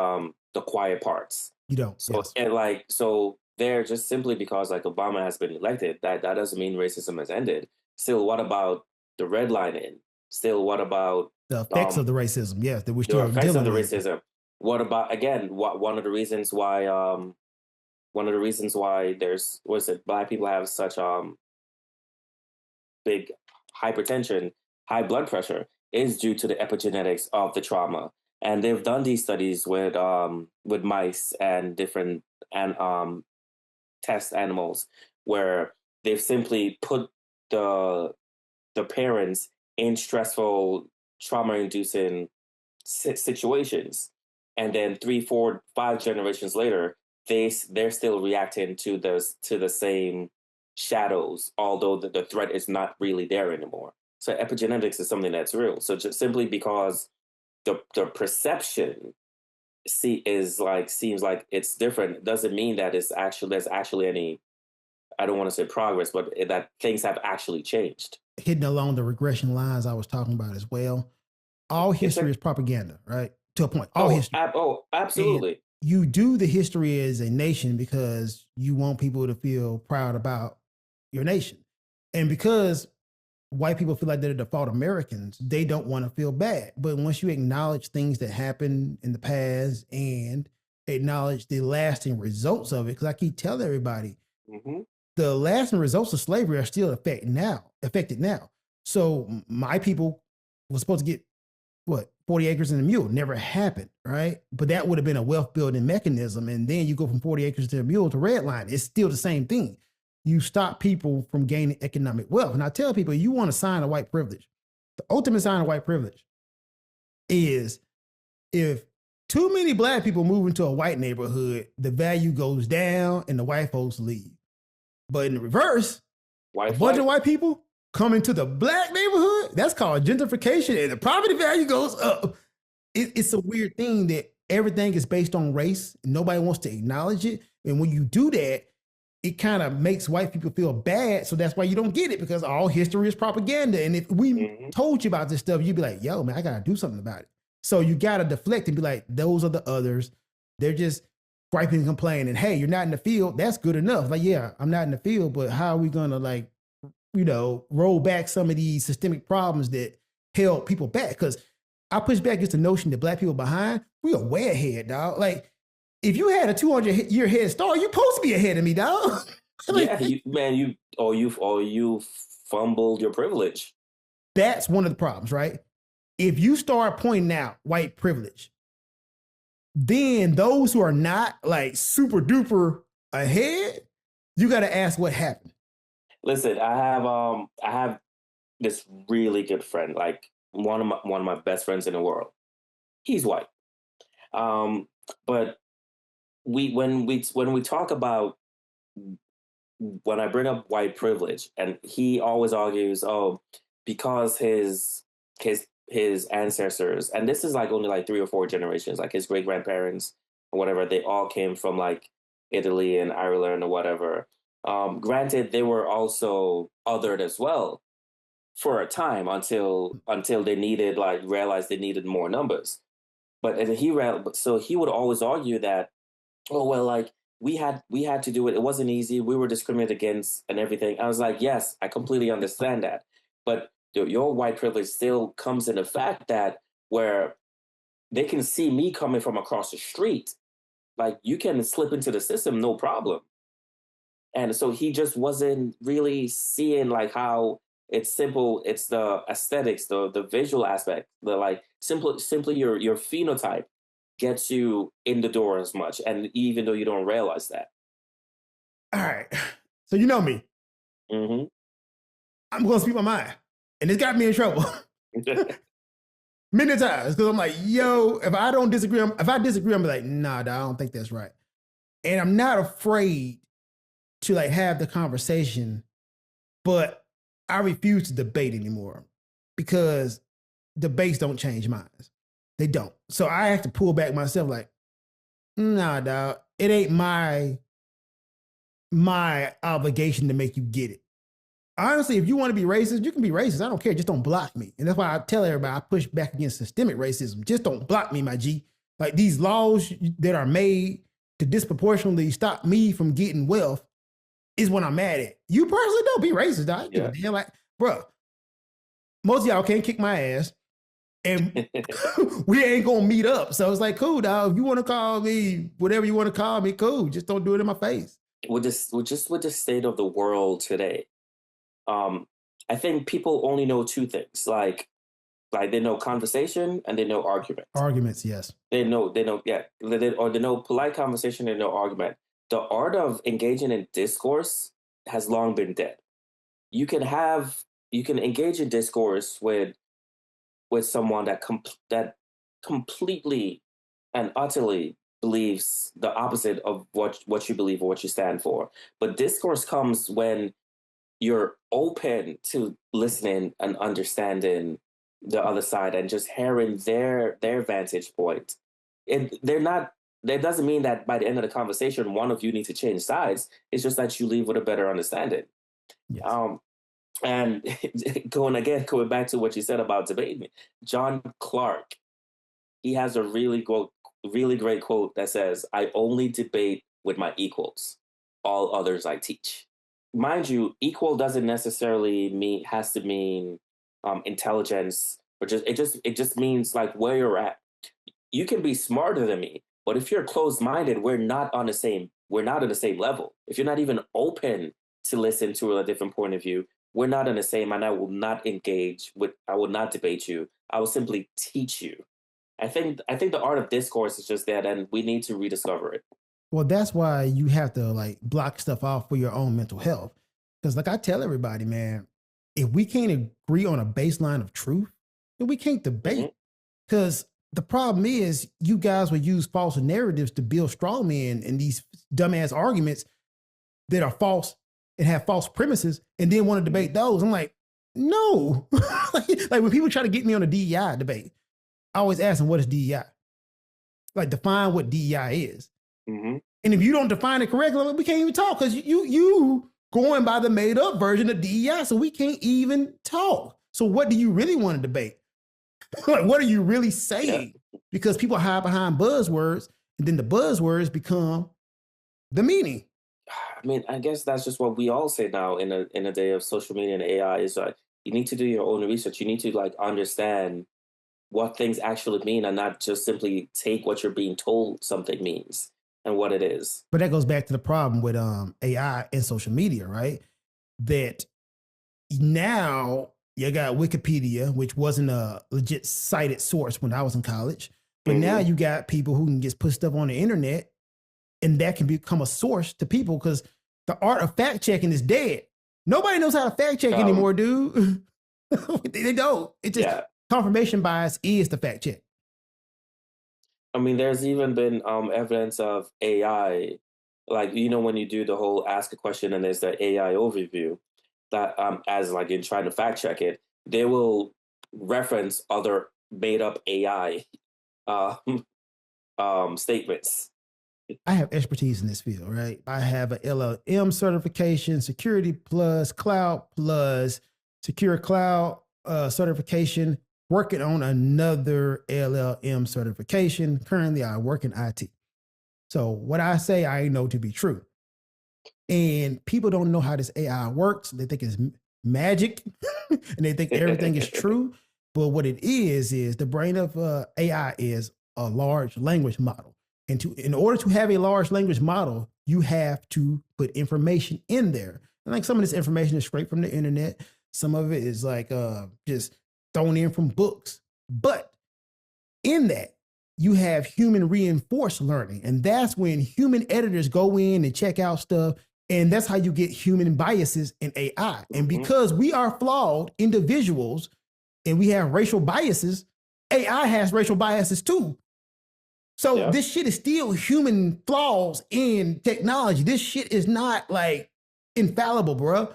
Speaker 1: quiet parts.
Speaker 2: You don't,
Speaker 1: So
Speaker 2: yes.
Speaker 1: and like so they're just simply because like Obama has been elected, that doesn't mean racism has ended. Still, what about the redlining? Still, what about
Speaker 2: The effects of
Speaker 1: um
Speaker 2: the racism, yes, that we're
Speaker 1: the
Speaker 2: still
Speaker 1: effects of
Speaker 2: dealing
Speaker 1: the
Speaker 2: with.
Speaker 1: racism? What about again? What one of the reasons why there's was it black people have such big hypertension, high blood pressure is due to the epigenetics of the trauma. And they've done these studies with mice and different and test animals where they've simply put the the parents in stressful trauma inducing situations, and then 3, 4, 5 generations later they're still reacting to the same shadows, although the threat is not really there anymore. So epigenetics is something that's real. So just simply because the perception seems like it's different doesn't mean that there's actually any, I don't want to say progress, but that things have actually changed.
Speaker 2: Hitting along the regression lines I was talking about as well. All
Speaker 1: It's
Speaker 2: history
Speaker 1: like,
Speaker 2: is propaganda, right? To a point. All history. And
Speaker 1: absolutely.
Speaker 2: you do the history as a nation because you want people to feel proud about your nation. And because white people feel like they're the default Americans, they don't want to feel bad. But once you acknowledge things that happened in the past and acknowledge the lasting results of it, because I keep telling everybody,
Speaker 1: Hmm.
Speaker 2: the lasting results of slavery are still affected now. So my people were supposed to get what 40 acres and a mule. Never happened, right? But that would have been a wealth building mechanism. And then you go from 40 acres to a mule to redline. It's still the same thing. You stop people from gaining economic wealth. And I tell people, you want to sign a white privilege. The ultimate sign of white privilege is if too many black people move into a white neighborhood, the value goes down and the white folks leave. But in the reverse, a bunch of white people come into the black neighborhood, that's called gentrification, and the property value goes up. It's a weird thing that everything is based on race. And nobody wants to acknowledge it. And when you do that, it kind of makes white people feel bad. So that's why you don't get it, because all history is propaganda. And if we told you about this stuff, you'd be like, yo, man, I got to do something about it. So you got to deflect and be like, those are the others. They're just griping and complaining. Hey, you're not in the field. That's good enough. Like, yeah, I'm not in the field, but how are we going to, like, roll back some of these systemic problems that held people back? Because I push back against the notion that black people behind, we are way ahead, dog. Like, if you had a 200-year head start, you're supposed to be ahead of me, dog.
Speaker 1: Yeah, you fumbled your privilege.
Speaker 2: That's one of the problems, right? If you start pointing out white privilege, then those who are not like super duper ahead, you got to ask what happened.
Speaker 1: Listen, I have this really good friend, like one of my best friends in the world. He's white. But when we talk about, when I bring up white privilege, and he always argues, oh, because his ancestors, and this is like only like 3 or 4 generations, like his great grandparents or whatever, they all came from like Italy and Ireland or whatever. Granted, they were also othered as well for a time until they realized they needed more numbers. But and he would always argue that, oh well, like we had to do it. It wasn't easy. We were discriminated against and everything. I was like, yes, I completely understand that. But your white privilege still comes in the fact that where they can see me coming from across the street, like you can slip into the system, no problem. And so he just wasn't really seeing like how it's simple. It's the aesthetics, the visual aspect, the like simply your phenotype gets you in the door as much, and even though you don't realize that.
Speaker 2: All right, so you know me.
Speaker 1: Mm-hmm.
Speaker 2: I'm going to speak my mind, and it's got me in trouble many times because I'm like, yo, if I disagree, I'm like, nah, I don't think that's right, and I'm not afraid to like have the conversation, but I refuse to debate anymore because debates don't change minds. They don't. So I have to pull back myself like, nah, dog, it ain't my obligation to make you get it. Honestly, if you want to be racist, you can be racist. I don't care. Just don't block me. And that's why I tell everybody I push back against systemic racism. Just don't block me, my G. Like these laws that are made to disproportionately stop me from getting wealth is what I'm mad at. You personally don't be racist, dog. Yeah. Damn, like, bro, most of y'all can't kick my ass. And we ain't gonna meet up. So it's like, cool, dog. If you want to call me whatever you want to call me, cool. Just don't do it in my face.
Speaker 1: With the state of the world today, I think people only know two things, like they know conversation and they know argument.
Speaker 2: Arguments, yes.
Speaker 1: Yeah, they know polite conversation and no argument. The art of engaging in discourse has long been dead. You can have you can engage in discourse with someone that completely and utterly believes the opposite of what you believe or what you stand for. But discourse comes when you're open to listening and understanding the other side and just hearing their vantage point. They're not. That doesn't mean that by the end of the conversation, one of you need to change sides. It's just that you leave with a better understanding.
Speaker 2: Yes.
Speaker 1: Um, and going back to what you said about debating, John Clark, he has a really great quote that says, "I only debate with my equals. All others I teach." Mind you, equal doesn't necessarily mean has to mean intelligence, or it just means like where you're at. You can be smarter than me, but if you're closed minded, we're not on the same level. If you're not even open to listen to a different point of view, we're not in the same, and I will not debate you. I will simply teach you. I think the art of discourse is just that, and we need to rediscover it.
Speaker 2: Well, that's why you have to like block stuff off for your own mental health. Because, like I tell everybody, man, if we can't agree on a baseline of truth, then we can't
Speaker 1: Hmm.
Speaker 2: debate. Because the problem is, you guys will use false narratives to build strong men and these dumbass arguments that are false and have false premises, and then want to debate those. I'm like, no. Like when people try to get me on a DEI debate, I always ask them, what is DEI? Like, define what DEI is.
Speaker 1: Hmm.
Speaker 2: And if you don't define it correctly, we can't even talk, because you going by the made up version of DEI, so we can't even talk. So what do you really want to debate? Like, what are you really
Speaker 1: Yeah.
Speaker 2: saying? Because people hide behind buzzwords, and then the buzzwords become the meaning.
Speaker 1: I mean, I guess that's just what we all say now in a day of social media and AI is like you need to do your own research. You need to like understand what things actually mean and not just simply take what you're being told something means and what it is.
Speaker 2: But that goes back to the problem with AI and social media, right? That now you got Wikipedia, which wasn't a legit cited source when I was in college. But now
Speaker 1: Hmm.
Speaker 2: you got people who can just put stuff on the internet, and that can become a source to people, because the art of fact checking is dead. Nobody knows how to fact check
Speaker 1: Um,
Speaker 2: anymore, dude. They don't. It just,
Speaker 1: yeah,
Speaker 2: confirmation bias is the fact check.
Speaker 1: I mean, there's even been evidence of AI, like when you do the whole ask a question and there's the AI overview that as like in trying to fact check it, they will reference other made up AI uh, statements.
Speaker 2: I have expertise in this field, right? I have a LLM certification, Security Plus, Cloud Plus, Secure Cloud certification, working on another LLM certification. Currently, I work in IT. So what I say, I know to be true. And people don't know how this AI works. They think it's magic and they think everything is true. But what it is the brain of AI is a large language model. And in order to have a large language model, you have to put information in there. And like, some of this information is straight from the internet. Some of it is like just thrown in from books. But in that, you have human reinforced learning. And that's when human editors go in and check out stuff. And that's how you get human biases in AI. And
Speaker 1: Hmm.
Speaker 2: because we are flawed individuals and we have racial biases, AI has racial biases too. So
Speaker 1: Yeah.
Speaker 2: this shit is still human flaws in technology. This shit is not like infallible, bro.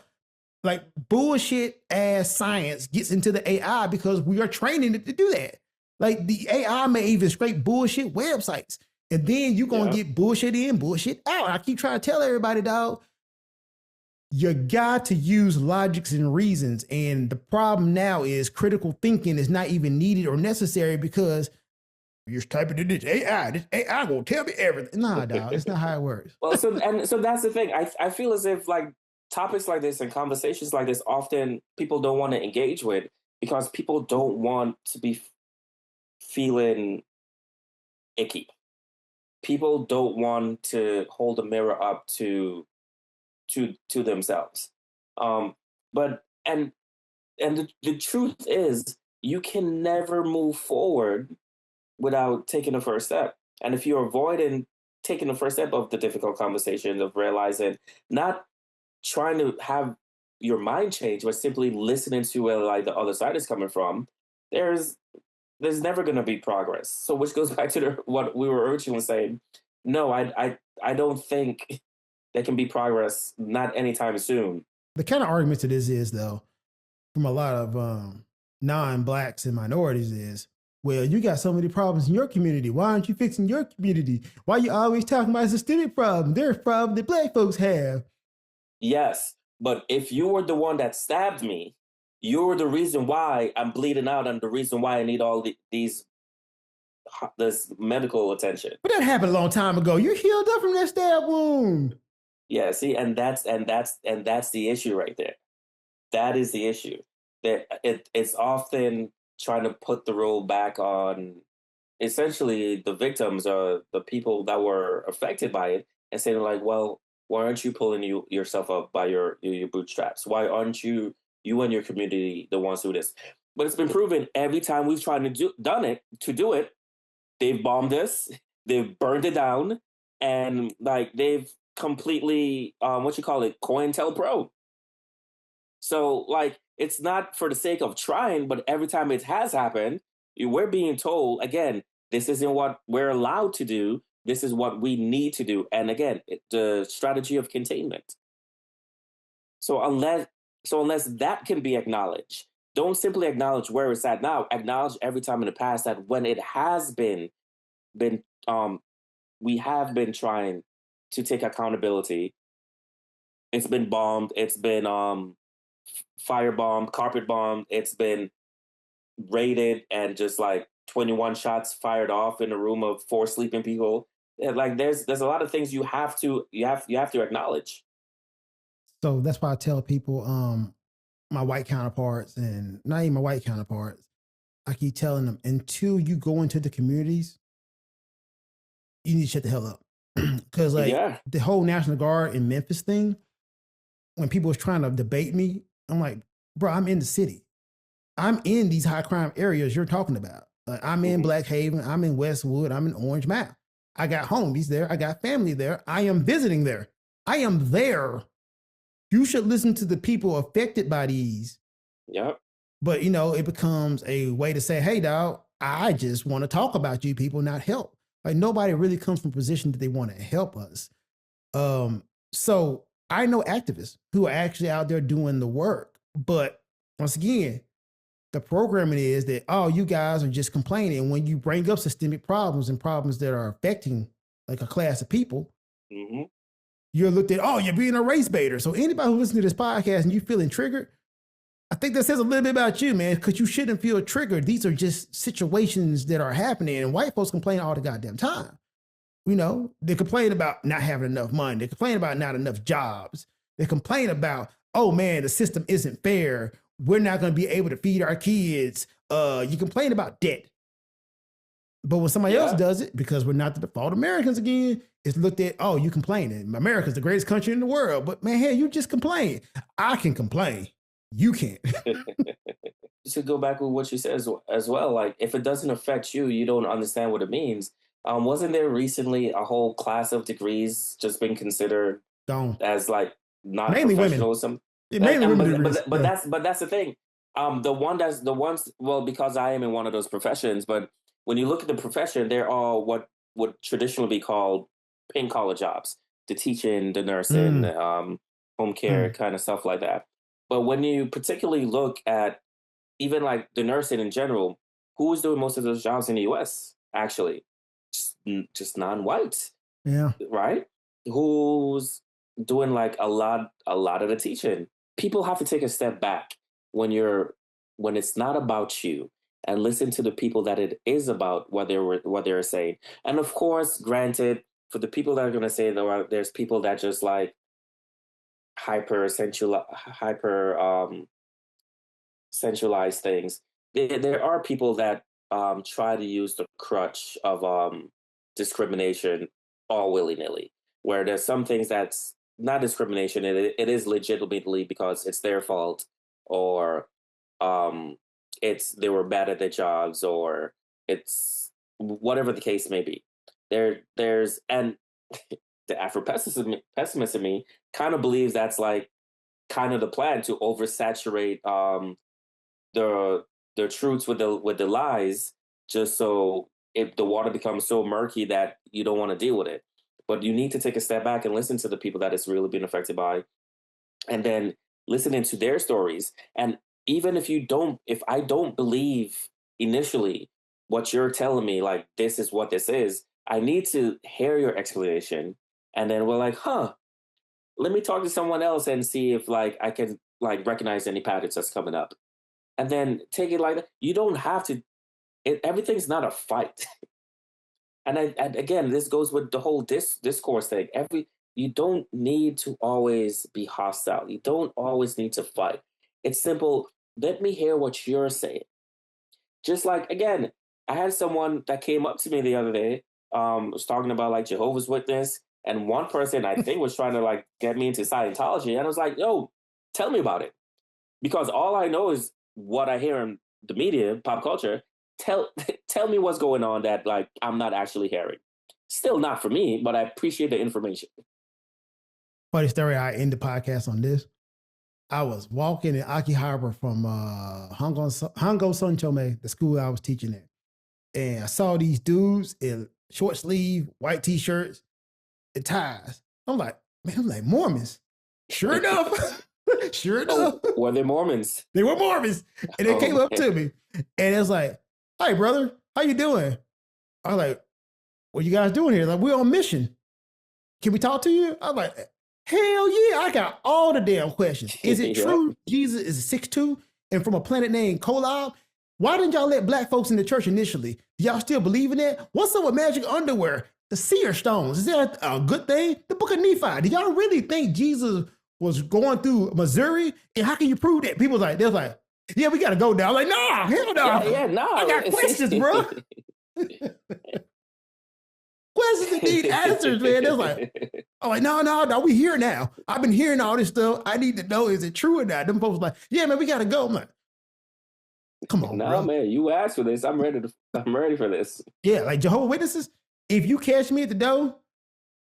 Speaker 2: Like, bullshit ass science gets into the AI because we are training it to do that. Like, the AI may even scrape bullshit websites. And then you're gonna
Speaker 1: Yeah.
Speaker 2: get bullshit in, bullshit out. I keep trying to tell everybody, dog, you got to use logics and reasons. And the problem now is critical thinking is not even needed or necessary, because you're just typing in this AI gonna tell me everything. Nah, dog, that's not how it works.
Speaker 1: Well, so that's the thing. I feel as if like topics like this and conversations like this often people don't want to engage with because people don't want to be feeling icky. People don't want to hold a mirror up to themselves. Um, but and And the truth is, you can never move forward without taking the first step. And if you're avoiding taking the first step of the difficult conversation, of realizing, not trying to have your mind change, but simply listening to where like the other side is coming from, there's there's never going to be progress. So, which goes back to what we were originally saying. No, I don't think there can be progress, not anytime soon.
Speaker 2: The kind of argument to this is though, from a lot of non-blacks and minorities is, well, you got so many problems in your community. Why aren't you fixing your community? Why are you always talking about systemic problems? There's problems that black folks have.
Speaker 1: Yes, but if you were the one that stabbed me, you're the reason why I'm bleeding out, and the reason why I need all these this medical attention.
Speaker 2: But that happened a long time ago. You healed up from that stab wound.
Speaker 1: Yeah, see, and that's the issue right there. That is the issue. That it's often trying to put the role back on essentially the victims or the people that were affected by it, and saying like, well, why aren't you pulling yourself up by your bootstraps? Why aren't you and your community the ones who do this? But it's been proven every time we've tried to do it, they've bombed us, they've burned it down, and like they've completely what you call it, COINTELPRO. So like it's not for the sake of trying, but every time it has happened, we're being told again, this isn't what we're allowed to do. This is what we need to do. And again, the strategy of containment. So unless that can be acknowledged, don't simply acknowledge where it's at now. Acknowledge every time in the past that when it has been we have been trying to take accountability. It's been bombed. It's been firebombed, carpet bombed. It's been raided and just like 21 shots fired off in a room of four sleeping people. Like there's a lot of things you have to acknowledge.
Speaker 2: So that's why I tell people, my white counterparts and not even my white counterparts, I keep telling them until you go into the communities, you need to shut the hell up. Because like
Speaker 1: Yeah.
Speaker 2: the whole National Guard in Memphis thing, when people was trying to debate me, I'm like, bro, I'm in the city. I'm in these high crime areas you're talking about. Like, I'm in
Speaker 1: Hmm.
Speaker 2: Black Haven. I'm in Westwood. I'm in Orange Mound. I got homies there. I got family there. I am visiting there. I am there. You should listen to the people affected by these.
Speaker 1: Yep.
Speaker 2: But it becomes a way to say, hey, dog, I just want to talk about you people, not help. Like nobody really comes from a position that they want to help us. So I know activists who are actually out there doing the work. But once again, the programming is that, oh, you guys are just complaining. When you bring up systemic problems and problems that are affecting like a class of people,
Speaker 1: Hmm.
Speaker 2: you're looked at, oh, you're being a race baiter. So anybody who listens to this podcast and you feeling triggered, I think that says a little bit about you, man, because you shouldn't feel triggered. These are just situations that are happening. And white folks complain all the goddamn time. They complain about not having enough money. They complain about not enough jobs. They complain about, oh man, the system isn't fair. We're not going to be able to feed our kids. You complain about debt. But when somebody else
Speaker 1: Yeah.
Speaker 2: does it, because we're not the default Americans again, it's looked at, oh, you complaining. America's the greatest country in the world. But man, hey, you just complain. I can complain. You can't.
Speaker 1: To go back with what you said as well, like if it doesn't affect you, you don't understand what it means. Wasn't there recently a whole class of degrees just being considered
Speaker 2: Gone.
Speaker 1: as like not
Speaker 2: Mainly women.
Speaker 1: professionalism?
Speaker 2: Mainly women degrees.
Speaker 1: But that's the thing. The ones, well, because I am in one of those professions, but when you look at the profession, they're all what would traditionally be called pink collar jobs, the teaching, the nursing,
Speaker 2: Mm,
Speaker 1: home care,
Speaker 2: mm.
Speaker 1: kind of stuff like that. But when you particularly look at even like the nursing in general, who is doing most of those jobs in the US actually? Just non-white,
Speaker 2: Yeah.
Speaker 1: right? Who's doing like a lot of the teaching. People have to take a step back when it's not about you, and listen to the people that it is about, what they're saying. And of course, granted, for the people that are going to say there's people that just like hyper centralize things. There are people that try to use the crutch of discrimination all willy nilly, where there's some things that's not discrimination, it is legitimately because it's their fault, or um, it's they were bad at their jobs, or it's whatever the case may be. There's and the Afro pessimist in me kind of believes that's like kind of the plan to oversaturate the truths with the lies, just so if the water becomes so murky that you don't want to deal with it. But you need to take a step back and listen to the people that it's really been affected by, and then listening to their stories. And even if I don't believe initially what you're telling me, like this is what this is, I need to hear your explanation. And then we're like, huh, let me talk to someone else and see if like I can like recognize any patterns that's coming up. And then take it like that. You don't have to, everything's not a fight. And again, this goes with the whole discourse thing. You don't need to always be hostile. You don't always need to fight. It's simple. Let me hear what you're saying. Just like again, I had someone that came up to me the other day, was talking about like Jehovah's Witness, and one person I think was trying to like get me into Scientology, and I was like, "Yo, tell me about it," because all I know is what I hear in the media, pop culture. Tell tell me what's going on that like I'm not actually hearing. Still not for me, but I appreciate the information.
Speaker 2: Funny story, I end the podcast on this. I was walking in Aki Harbor from Hongo Sunchome, the school I was teaching at. And I saw these dudes in short sleeve, white t-shirts, and ties. I'm like, man, I'm like, Mormons. Sure enough. Sure enough.
Speaker 1: Oh, were they Mormons?
Speaker 2: They were Mormons. And they came up to me. And it was like, hi, brother. How you doing? I was like, what you guys doing here? Like, we're on mission. Can we talk to you? I'm like, hell yeah, I got all the damn questions. Is it true Jesus is 6'2" and from a planet named Kolob? Why didn't y'all let black folks in the church initially? Do y'all still believe in that? What's up with magic underwear? The seer stones, is that a good thing? The book of Nephi, do y'all really think Jesus was going through Missouri? And how can you prove that? People they're like, yeah, we gotta go now. I'm like, nah, hell no.
Speaker 1: Yeah, no.
Speaker 2: I got questions, bro. Questions that need answers, man. They're like, I'm like, no, we here now. I've been hearing all this stuff. I need to know, is it true or not? Them folks like, yeah, man, we gotta go. I'm like, come on, bro.
Speaker 1: Man, you asked for this. I'm ready for this.
Speaker 2: Yeah, like Jehovah's Witnesses, if you catch me at the door,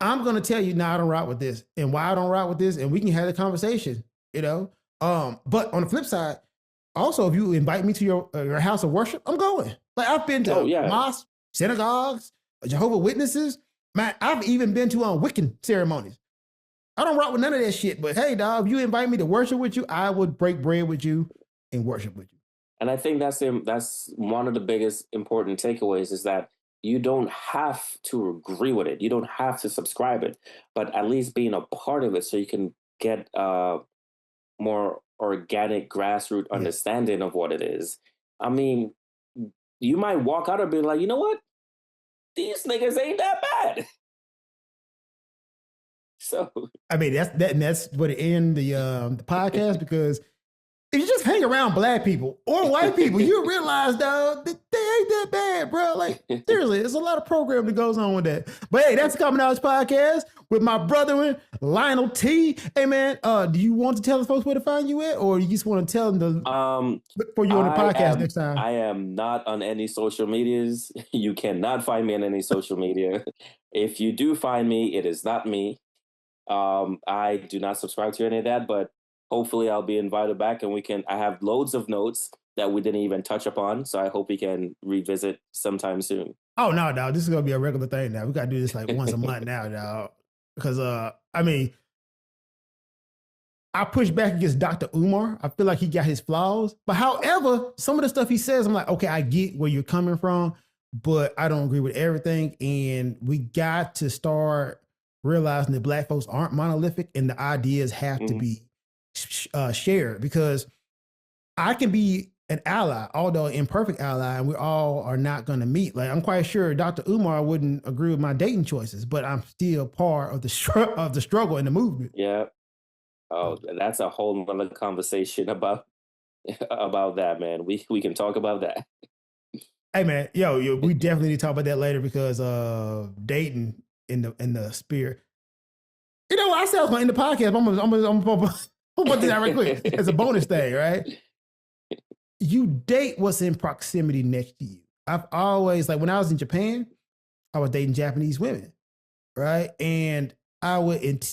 Speaker 2: I'm gonna tell you, I don't rock with this and why I don't rock with this, and we can have the conversation, you know. But on the flip side, also, if you invite me to your house of worship, I'm going. Like I've been to mosques, synagogues, Jehovah's Witnesses. Man, I've even been to Wiccan ceremonies. I don't rock with none of that shit. But hey, dog, if you invite me to worship with you, I would break bread with you and worship with you.
Speaker 1: And I think that's one of the biggest important takeaways is that you don't have to agree with it. You don't have to subscribe it, but at least being a part of it so you can get more organic grassroots understanding of what it is. I mean, you might walk out and be like, you know what? These niggas ain't that bad. So
Speaker 2: I mean, that's what it end the podcast, because if you just hang around black people or white people, you realize, dog, that they ain't that bad, bro. Like, seriously, there's a lot of programming that goes on with that. But hey, that's Common Knowledge Podcast with my brother, Lionel T. Hey, man, do you want to tell the folks where to find you at, or you just want to tell them to look for you on the podcast next time?
Speaker 1: I am not on any social medias. You cannot find me on any social media. If you do find me, it is not me. I do not subscribe to any of that, but hopefully I'll be invited back and I have loads of notes that we didn't even touch upon. So I hope we can revisit sometime soon.
Speaker 2: Oh, no, dog. This is going to be a regular thing now. We got to do this like once a month now, dog. Because, I mean, I push back against Dr. Umar. I feel like he got his flaws. But however, some of the stuff he says, I'm like, okay, I get where you're coming from, but I don't agree with everything. And we got to start realizing that black folks aren't monolithic and the ideas have to be shared, because I can be an ally, although imperfect ally, and we all are not going to meet. Like, I'm quite sure Dr. Umar wouldn't agree with my dating choices, but I'm still part of the struggle and the movement.
Speaker 1: Yeah. Oh, that's a whole other conversation about that, man. We can talk about that.
Speaker 2: Hey, man, yo, we definitely need to talk about that later, because dating in the spirit. You know, I said I was going to end the podcast. I'm gonna do that right quick. It's a bonus thing, right? you date what's in proximity next to you. I've always, like when I was in Japan, I was dating Japanese women, right? And I would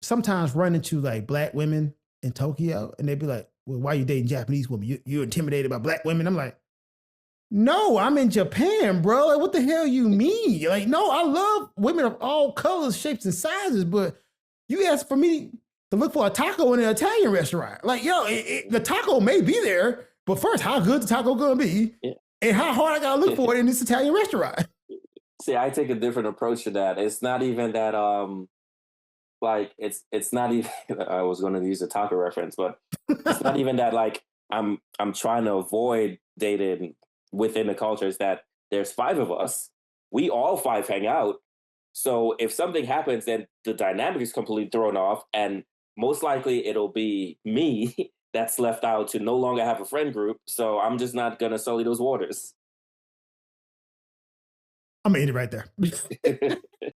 Speaker 2: sometimes run into like black women in Tokyo, and they'd be like, "Well, why are you dating Japanese women? You're intimidated by black women?" I'm like, "No, I'm in Japan, bro. Like, what the hell you mean? Like, no, I love women of all colors, shapes, and sizes, but you asked for me to look for a taco in an Italian restaurant. Like, yo, the taco may be there, but first, how good the taco gonna be,
Speaker 1: Yeah.
Speaker 2: and how hard I gotta look for it in this Italian restaurant?"
Speaker 1: See, I take a different approach to that. It's not even that like it's not even I was going to use a taco reference, but it's not even that like I'm trying to avoid dating within the culture. Is that there's five of us, we all five hang out. So if something happens, then the dynamic is completely thrown off, and most likely it'll be me that's left out to no longer have a friend group. So I'm just not gonna sully those waters.
Speaker 2: I'm gonna end it right there.